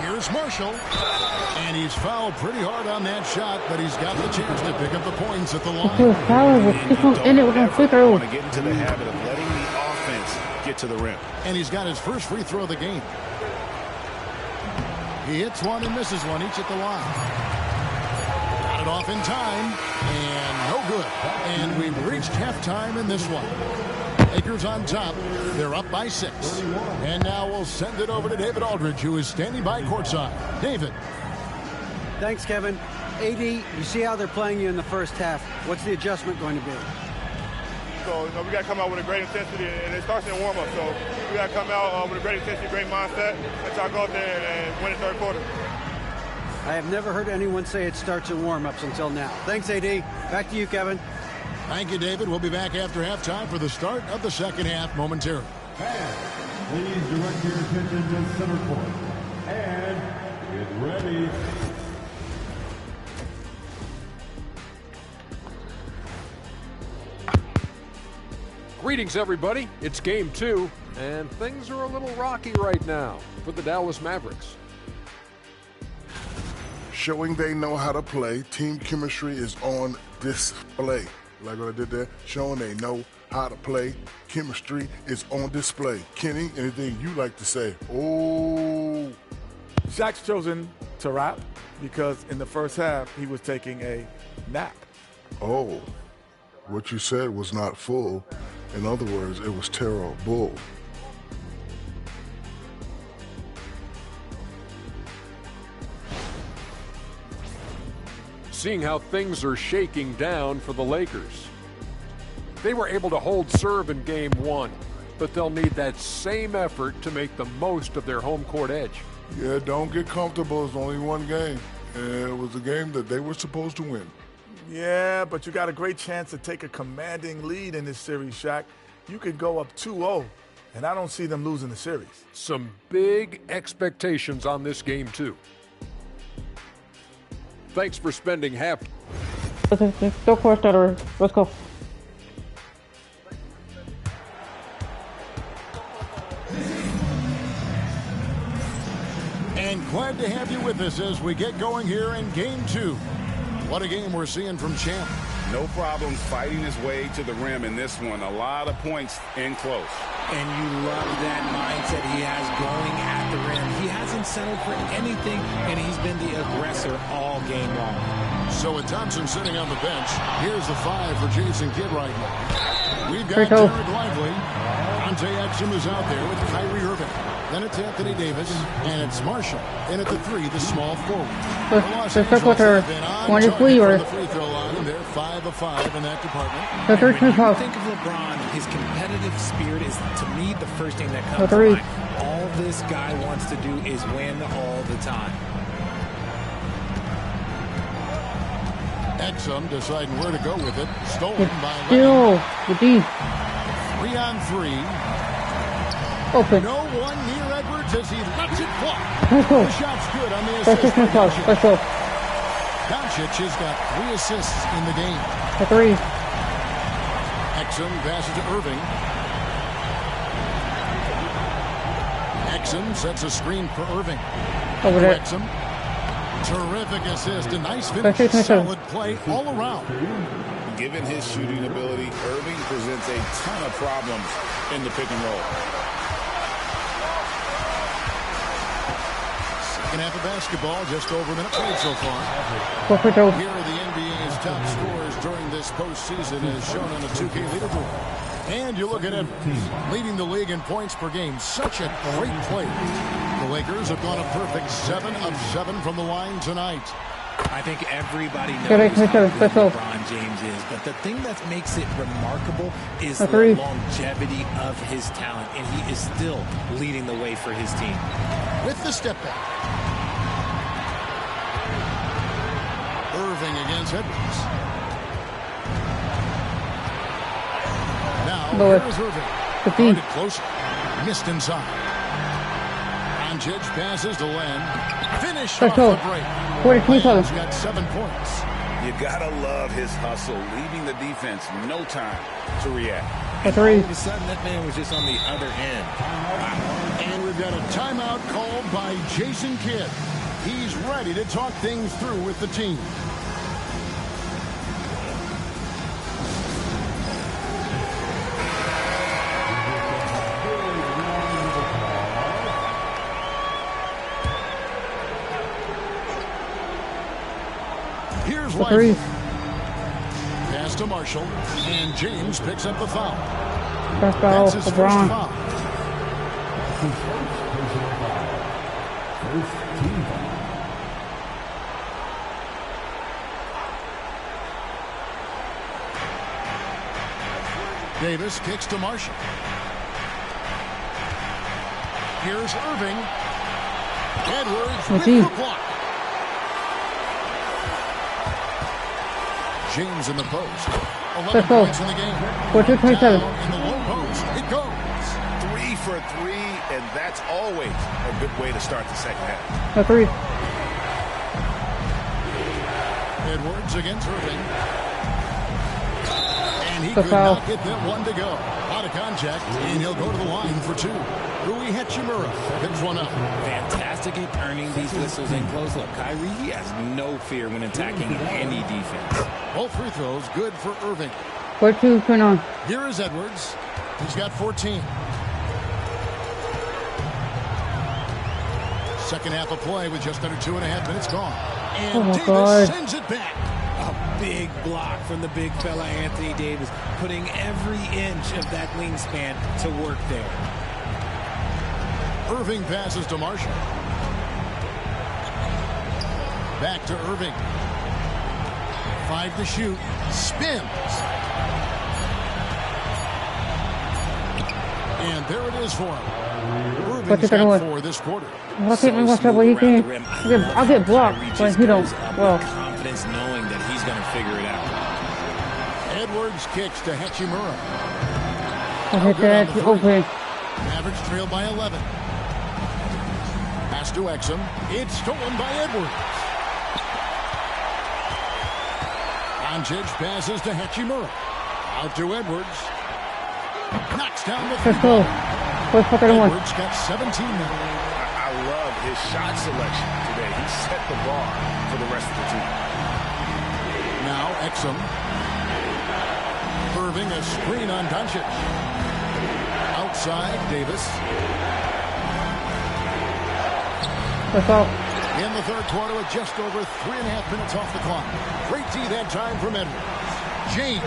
Here's Marshall. And he's fouled pretty hard on that shot, but he's got the chance to pick up the points at the line. Want to get into the habit of letting the offense get to the rim. And he's got his first free throw of the game. He hits one and misses one, each at the line. Got it off in time, and no good. And we've reached halftime in this one. Lakers on top. They're up by 6. And now we'll send it over to David Aldridge, who is standing by courtside. David. Thanks, Kevin. AD, you see how they're playing you in the first half. What's the adjustment going to be? So we got to come out with a great intensity, and it starts in warm-up. So we got to come out with a great intensity, great mindset, and try to go out there and win the third quarter. I have never heard anyone say it starts in warm-ups until now. Thanks, AD. Back to you, Kevin. Thank you, David. We'll be back after halftime for the start of the second half momentarily. Please direct your attention to center court. And get ready. Greetings, everybody. It's game 2, and things are a little rocky right now for the Dallas Mavericks. Showing they know how to play, team chemistry is on display. Like what I did there, showing they know how to play, chemistry is on display. Kenny, anything you like to say? Oh. Shaq's chosen to rap because in the first half, he was taking a nap. Oh, what you said was not full. In other words, it was terrible. Seeing how things are shaking down for the Lakers. They were able to hold serve in game 1, but they'll need that same effort to make the most of their home court edge. Yeah, don't get comfortable. It's only one game. And it was a game that they were supposed to win. Yeah, but you got a great chance to take a commanding lead in this series, Shaq. You could go up 2-0, and I don't see them losing the series. Some big expectations on this game, too. Thanks for spending half. Let's go for a starter. Let's go. Glad to have you with us as we get going here in Game 2. What a game we're seeing from Champ. No problems fighting his way to the rim in this one. A lot of points in close. And you love that mindset he has going at the rim. He hasn't settled for anything, and he's been the aggressor all game long. So with Thompson sitting on the bench, here's the 5 for Jason Kidd right now. We've got Derek Lively. Dante Exum is out there with Kyrie Irving. Then it's Anthony Davis, and it's Marshall. And at the 3, the small forward. The third quarter, 23 or the free throw line. They're 5 of 5 in that department. The third when you think of LeBron, his competitive spirit is, to me, the first thing that comes to mind. All this guy wants to do is win all the time. Exum deciding where to go with it. Stolen by Still, the D. 3 on 3. Open. No one near Edwards as he lets it fly. Let's go. The shot's good on the assist. Let's go. Doncic has got 3 assists in the game. The 3. Exum passes to Irving. Exum sets a screen for Irving. Over there. Exum. Terrific assist. A nice finish. Solid play all around. Given his shooting ability, Irving presents a ton of problems in the pick and roll. Second half of basketball, just over a minute played so far. Here are the NBA's top scorers during this postseason as shown on the 2K leaderboard. And you look at Edwards, leading the league in points per game. Such a great player. The Lakers have gone a perfect 7 of 7 from the line tonight. I think everybody knows how good LeBron James is, but the thing that makes it remarkable is the longevity of his talent, and he is still leading the way for his team. With the step back. Irving against Edwards. Now, here's Irving. Guarded closer. Missed inside. Doncic passes to Len. Finish off the break. Len's got 7 points. You gotta love his hustle, leaving the defense no time to react. And all of a sudden, that man was just on the other end. And we've got a timeout called by Jason Kidd. He's ready to talk things through with the team. Here's Lively. Pass to Marshall, and James picks up the foul. That's his first foul. Davis kicks to Marshall. Here's Irving. Edwards with the block. James in the post. 11 points in the game. 4-2-27. In the low post. It goes. 3 for 3, and that's always a good way to start the second half. The 3. Edwards against Irving. And he could not get that one to go. Out of contact, and he'll go to the line for 2. Rui Hachimura picks one up. Fantastic at earning these whistles in close. Look, Kyrie, he has no fear when attacking any defense. Both free throws good for Irving. 4-2-29. Here is Edwards. He's got 14. Second half of play with just under 2.5 minutes gone. And Davis sends it back. A big block from the big fella Anthony Davis, putting every inch of that wingspan to work there. Irving passes to Marshall. Back to Irving. 5 to shoot. Spins. And there it is for him. Irving's got 4 this quarter. I'll get blocked, but he don't. Well, confidence knowing that he's going to figure it out. Edwards kicks to Hachimura. I'll hit that open. Mavericks trail by 11. Pass to Exum. It's stolen by Edwards. Doncic passes to Hachimura. Out to Edwards. Knocks down the 3. Let's go. Edwards got 17 now. I love his shot selection today. He set the bar for the rest of the team. Now Exum. Irving, a screen on Doncic. Outside, Davis. That's all. In the third quarter with just over 3.5 minutes off the clock. Great D that time from Edwards. James,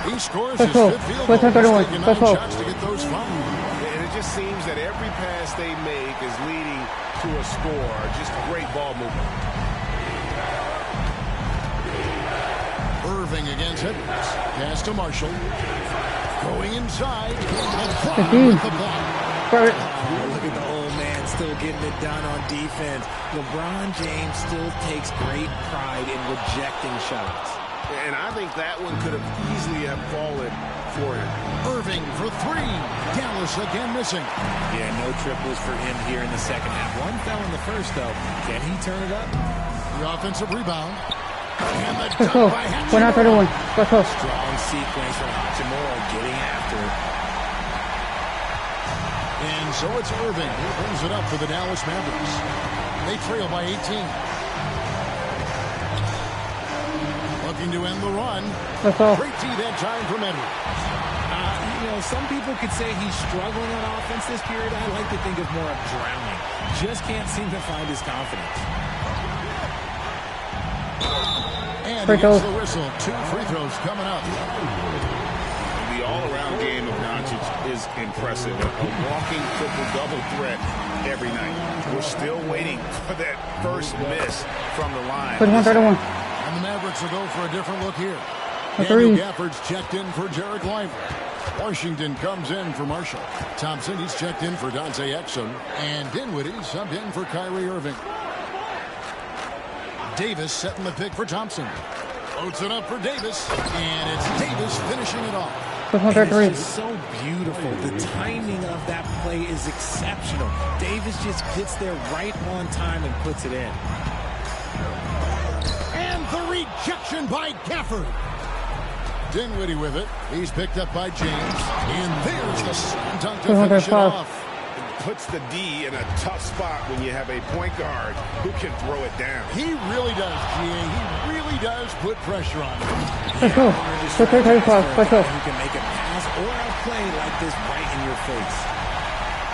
he scores his fifth field goal. He's taking 9 shots to get those from. And it just seems that every pass they make is leading to a score. Just great ball movement. Irving against Edwards. Pass to Marshall. Going inside. With the block. Look at the old man still getting it done on defense. LeBron James still takes great pride in rejecting shots. And I think that one could have easily have fallen for him. Irving for 3. Dallas again missing. Yeah, no triples for him here in the second half. One fell in the first, though. Can he turn it up? The offensive rebound. And the dunk by Hachimura. Strong sequence from Hachimura getting after it. And so it's Irving who brings it up for the Dallas Mavericks. They trail by 18. Looking to end the run. Great D that time from Edwards. You know, some people could say he's struggling on offense this period. I like to think of more of drowning. Just can't seem to find his confidence. And he gets the whistle. 2 free throws coming up. The all-around game of Doncic is impressive. A walking triple-double threat every night. We're still waiting for that first miss from the line. And the Mavericks will go for a different look here. Daniel Gafford's checked in for Jarek Lively. Washington comes in for Marshall. Thompson, he's checked in for Dante Exum. And Dinwiddie subbed in for Kyrie Irving. Davis setting the pick for Thompson. Loads it up for Davis. And it's Davis finishing it off. It's just so beautiful. The timing of that play is exceptional. Davis just gets there right on time and puts it in. And the rejection by Gafford. Dinwiddie with it. He's picked up by James. And there's the slam dunk to finish it off. It puts the D in a tough spot when you have a point guard who can throw it down. He really does, G.A. He really does put pressure on him. Who can make a pass or a play like this right in your face.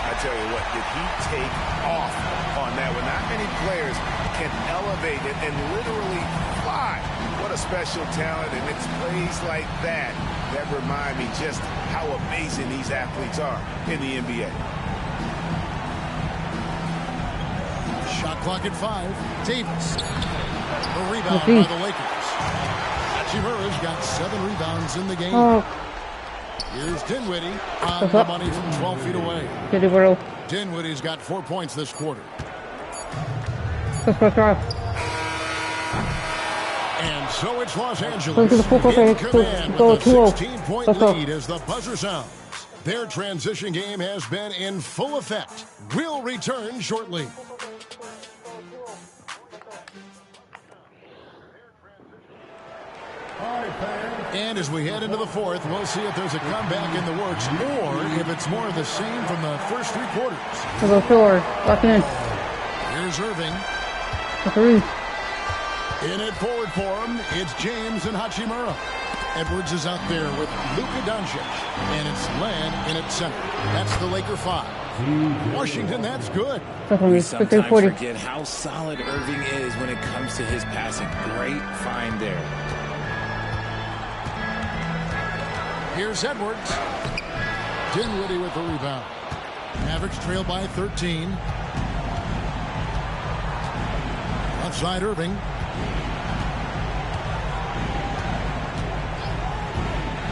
I tell you what, did he take off on that one? Not many players can elevate it and literally fly. What a special talent, and it's plays like that that remind me just how amazing these athletes are in the NBA. Shot clock at 5. Davis. The rebound by the Lakers. Hachimura's got 7 rebounds in the game. Here's Dinwiddie on the money from 12 feet away. Dinwiddie's got 4 points this quarter. And so it's Los Angeles in command with a 16-point lead as the buzzer sounds. Their transition game has been in full effect. We'll return shortly. And as we head into the fourth, we'll see if there's a comeback in the works or if it's more of the same from the first 3 quarters. We'll go forward. Lock in. Here's Irving. In at forward for him, it's James and Hachimura. Edwards is out there with Luka Doncic. And it's Len in at center. That's the Laker 5. Washington, that's good. We sometimes forget how solid Irving is when it comes to his passing. Great find there. Here's Edwards. Dinwiddie with the rebound. Mavericks trail by 13. Outside Irving.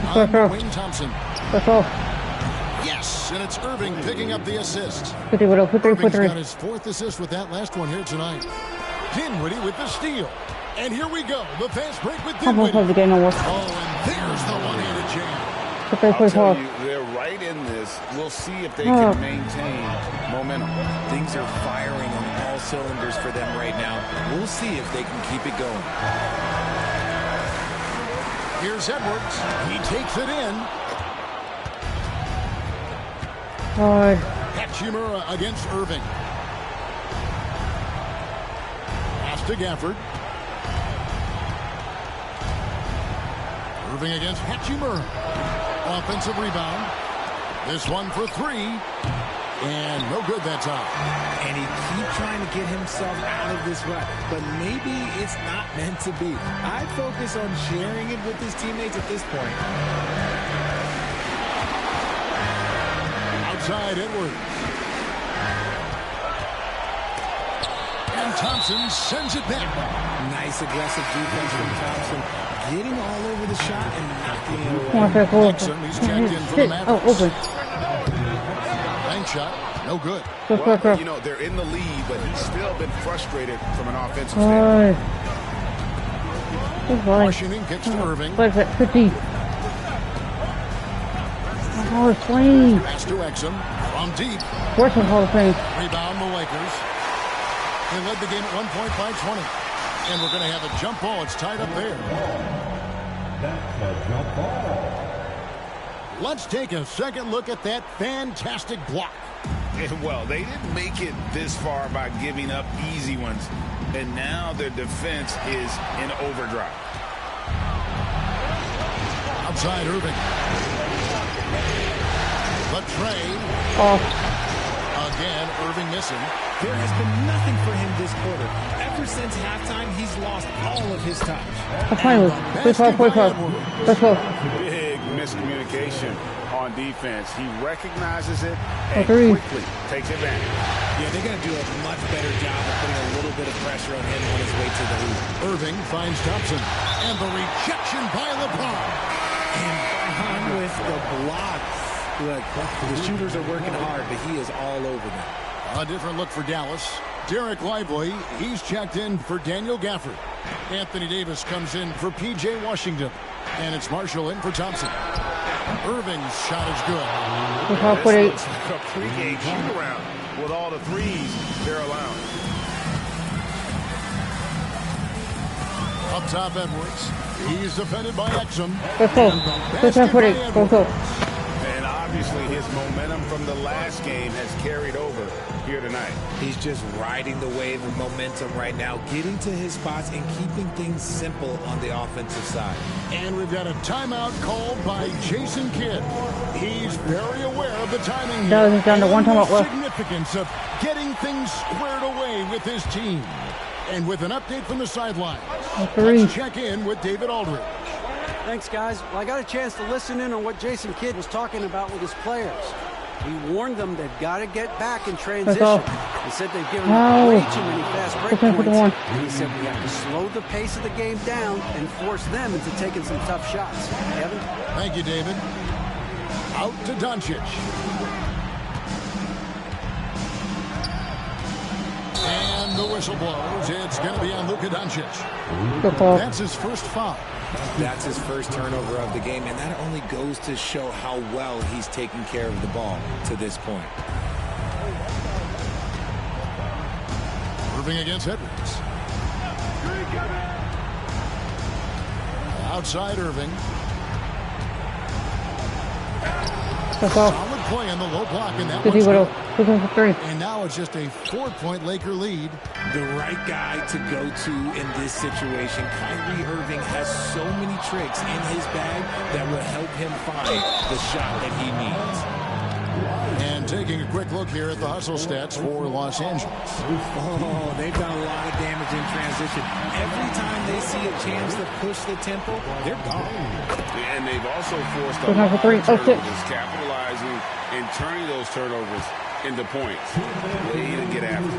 On the wing, Thompson. Yes, and it's Irving picking up the assist. Irving's got his 4th assist with that last one here tonight. Dinwiddie with the steal. And here we go. The fast break with Dinwiddie. Oh, and there's the one-handed jam. I'll tell you, they're right in this. We'll see if they can maintain momentum. Things are firing on all cylinders for them right now. We'll see if they can keep it going. Here's Edwards. He takes it in. Hachimura against Irving. to Gafford. Irving against Hachimura. Offensive rebound. This one for three. And no good that time. And he keeps trying to get himself out of this rut. But maybe it's not meant to be. I'd focus on sharing it with his teammates at this point. Outside Edwards. And Thompson sends it back. Nice aggressive defense from Thompson. Getting all over the shot and knocking it away. Exum, he's checked in for the Mavericks. Open. Bank shot, no good. Well, you know, they're in the lead, but he's still been frustrated from an offensive standpoint. Washington gets to Irving. What is it? 50. Hall of Fame. Pass to Exum from deep. Where's the Hall of Fame? Rebound the Lakers. They led the game at 1 point by 20. And we're going to have a jump ball. It's tied up there. That's a jump ball. Let's take a second look at that fantastic block. Well, they didn't make it this far by giving up easy ones. And now their defense is in overdrive. Outside Irving. The tray. Again, Irving missing. There has been nothing for him this quarter. Ever since halftime, he's lost all of his touch. Big miscommunication on defense. He recognizes it and quickly takes advantage. Yeah, they're going to do a much better job of putting a little bit of pressure on him on his way to the hoop. Irving finds Thompson. And the rejection by LeBron. And Braun with the blocks. Look, the shooters are working hard, but he is all over them. A different look for Dallas. Derek Lively, he's checked in for Daniel Gafford. Anthony Davis comes in for P.J. Washington. And it's Marshall in for Thompson. Irving's shot is good. This looks like a pregame shoot-around with all the threes they're allowing. Up top, Edwards. He's defended by Exum. And obviously his momentum from the last game has carried over here tonight. He's just riding the wave of momentum right now, getting to his spots and keeping things simple on the offensive side. And we've got a timeout called by Jason Kidd. He's very aware of the timing here That was down to one timeout left. Significance of getting things squared away with his team. And with an update from the sideline, let's check in with David Aldridge. Thanks, guys. Well, I got a chance to listen in on what Jason Kidd was talking about with his players. He warned them they've got to get back in transition. He said they've given up way too many fast break points. And he said we have to slow the pace of the game down and force them into taking some tough shots. Kevin? Thank you, David. Out to Doncic. And the whistle blows. It's going to be on Luka Doncic. That's his first foul. That's his first turnover of the game, and that only goes to show how well he's taken care of the ball to this point. Irving against Edwards. Outside Irving. Solid play on the low block, and that one's good. And now it's just a 4-point Laker lead. The right guy to go to in this situation. Kyrie Irving has so many tricks in his bag that will help him find the shot that he needs. And taking a quick look here at the hustle stats for Los Angeles. Oh, they've done a lot of damage in transition. Every time they see a chance to push the tempo, they're gone. And they've also forced a lot of turnovers, capitalizing and turning those turnovers into points. Way to get after it.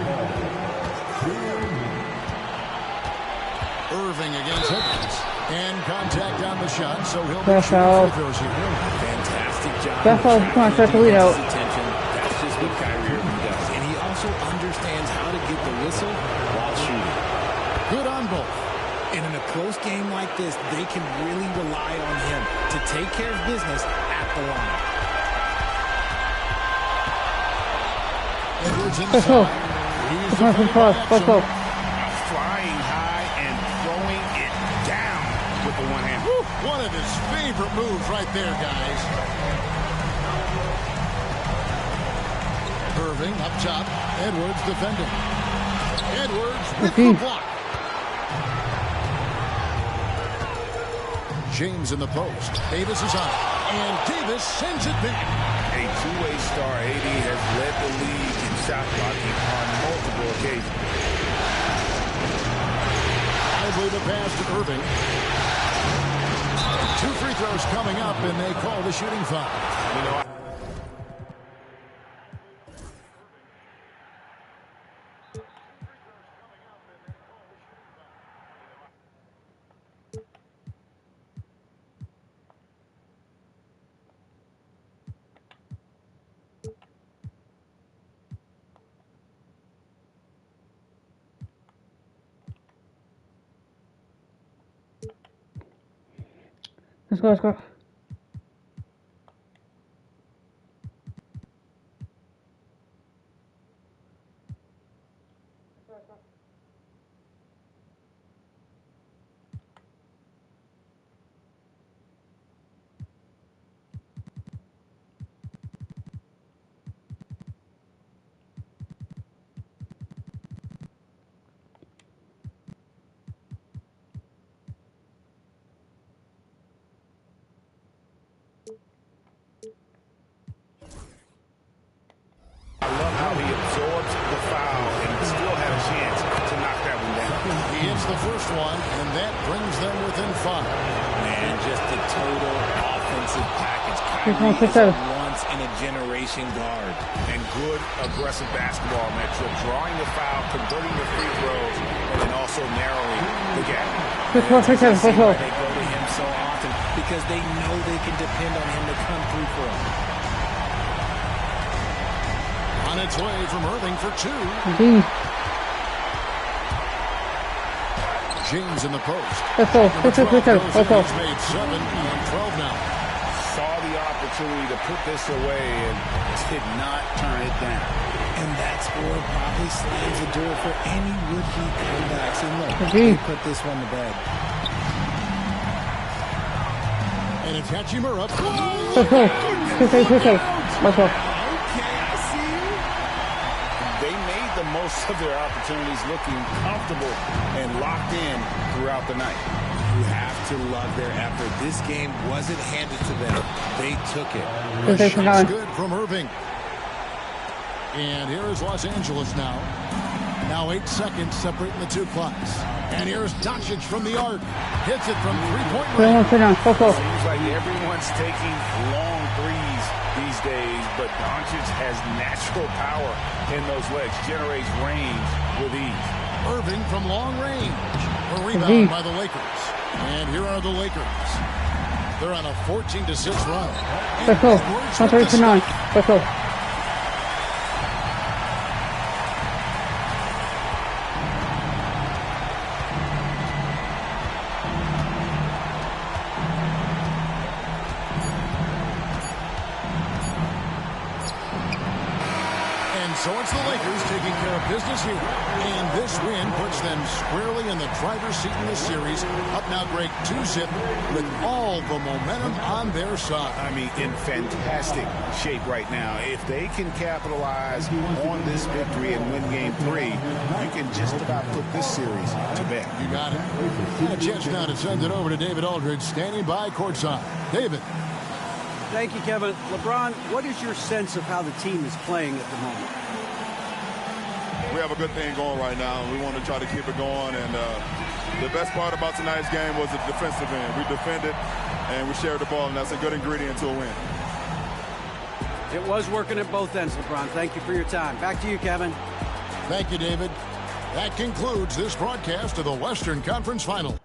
Irving against Edwards. And contact on the shot, so he'll be shooting free throws here. Fantastic job. That's all. Come on, start the lead out. That's just what Kyrie Irving does. And he also understands how to get the whistle while shooting. Good on both. And in a close game like this, they can really rely on him to take care of business at the line. Edwards inside. He's defended by Exum. Flying high and throwing it down with the one hand. One of his favorite moves right there, guys. Irving up top. Edwards defending. Edwards with the block. James in the post. Davis is on. And Davis sends it back. A two-way star, AD has led the league in shot blocking on multiple occasions. Lively the pass to Irving. 2 free throws coming up, and they call the shooting foul. You know, Let's go, let's go. I love how he absorbs the foul and still had a chance to knock that one down. He hits the first one, and that brings them within 5. Man, just a total offensive package. Kyrie is a once-in-a-generation guard. And good aggressive basketball matchup, drawing the foul, converting the free throws, and then also narrowing the gap. They go to him so often because they know they can depend on him to come through for them. On its way from Irving for 2. James in the post. Let's go. He's made 7 and 12 now. Saw the opportunity to put this away and did not turn it down. And that score probably slams the door for any would-be comebacks. And look, they put this one to bed. And it's Hachimura. Let's go. Most of their opportunities looking comfortable and locked in throughout the night. You have to love their effort. This game wasn't handed to them. They took it. The shot's good from Irving. And here is Los Angeles now. Now 8 seconds separating the 2 clocks. And here's Doncic from the arc. Hits it from 3-point range. Seems like everyone's taking long threes these days, but Doncic has natural power in those legs, generates range with ease. Irving from long range. A rebound by the Lakers. And here are the Lakers. They're on a 14-6 run. Let's go. 139. Let's go. So it's the Lakers taking care of business here. And this win puts them squarely in the driver's seat in this series. Up now, Greg, 2-zip with all the momentum on their side. I mean, in fantastic shape right now. If they can capitalize on this victory and win game 3, you can just about put this series to bed. You got it. And a chance now to send it over to David Aldridge, standing by courtside. David. Thank you, Kevin. LeBron, what is your sense of how the team is playing at the moment? We have a good thing going right now. We want to try to keep it going. And the best part about tonight's game was the defensive end. We defended and we shared the ball, and that's a good ingredient to a win. It was working at both ends, LeBron. Thank you for your time. Back to you, Kevin. Thank you, David. That concludes this broadcast of the Western Conference Final.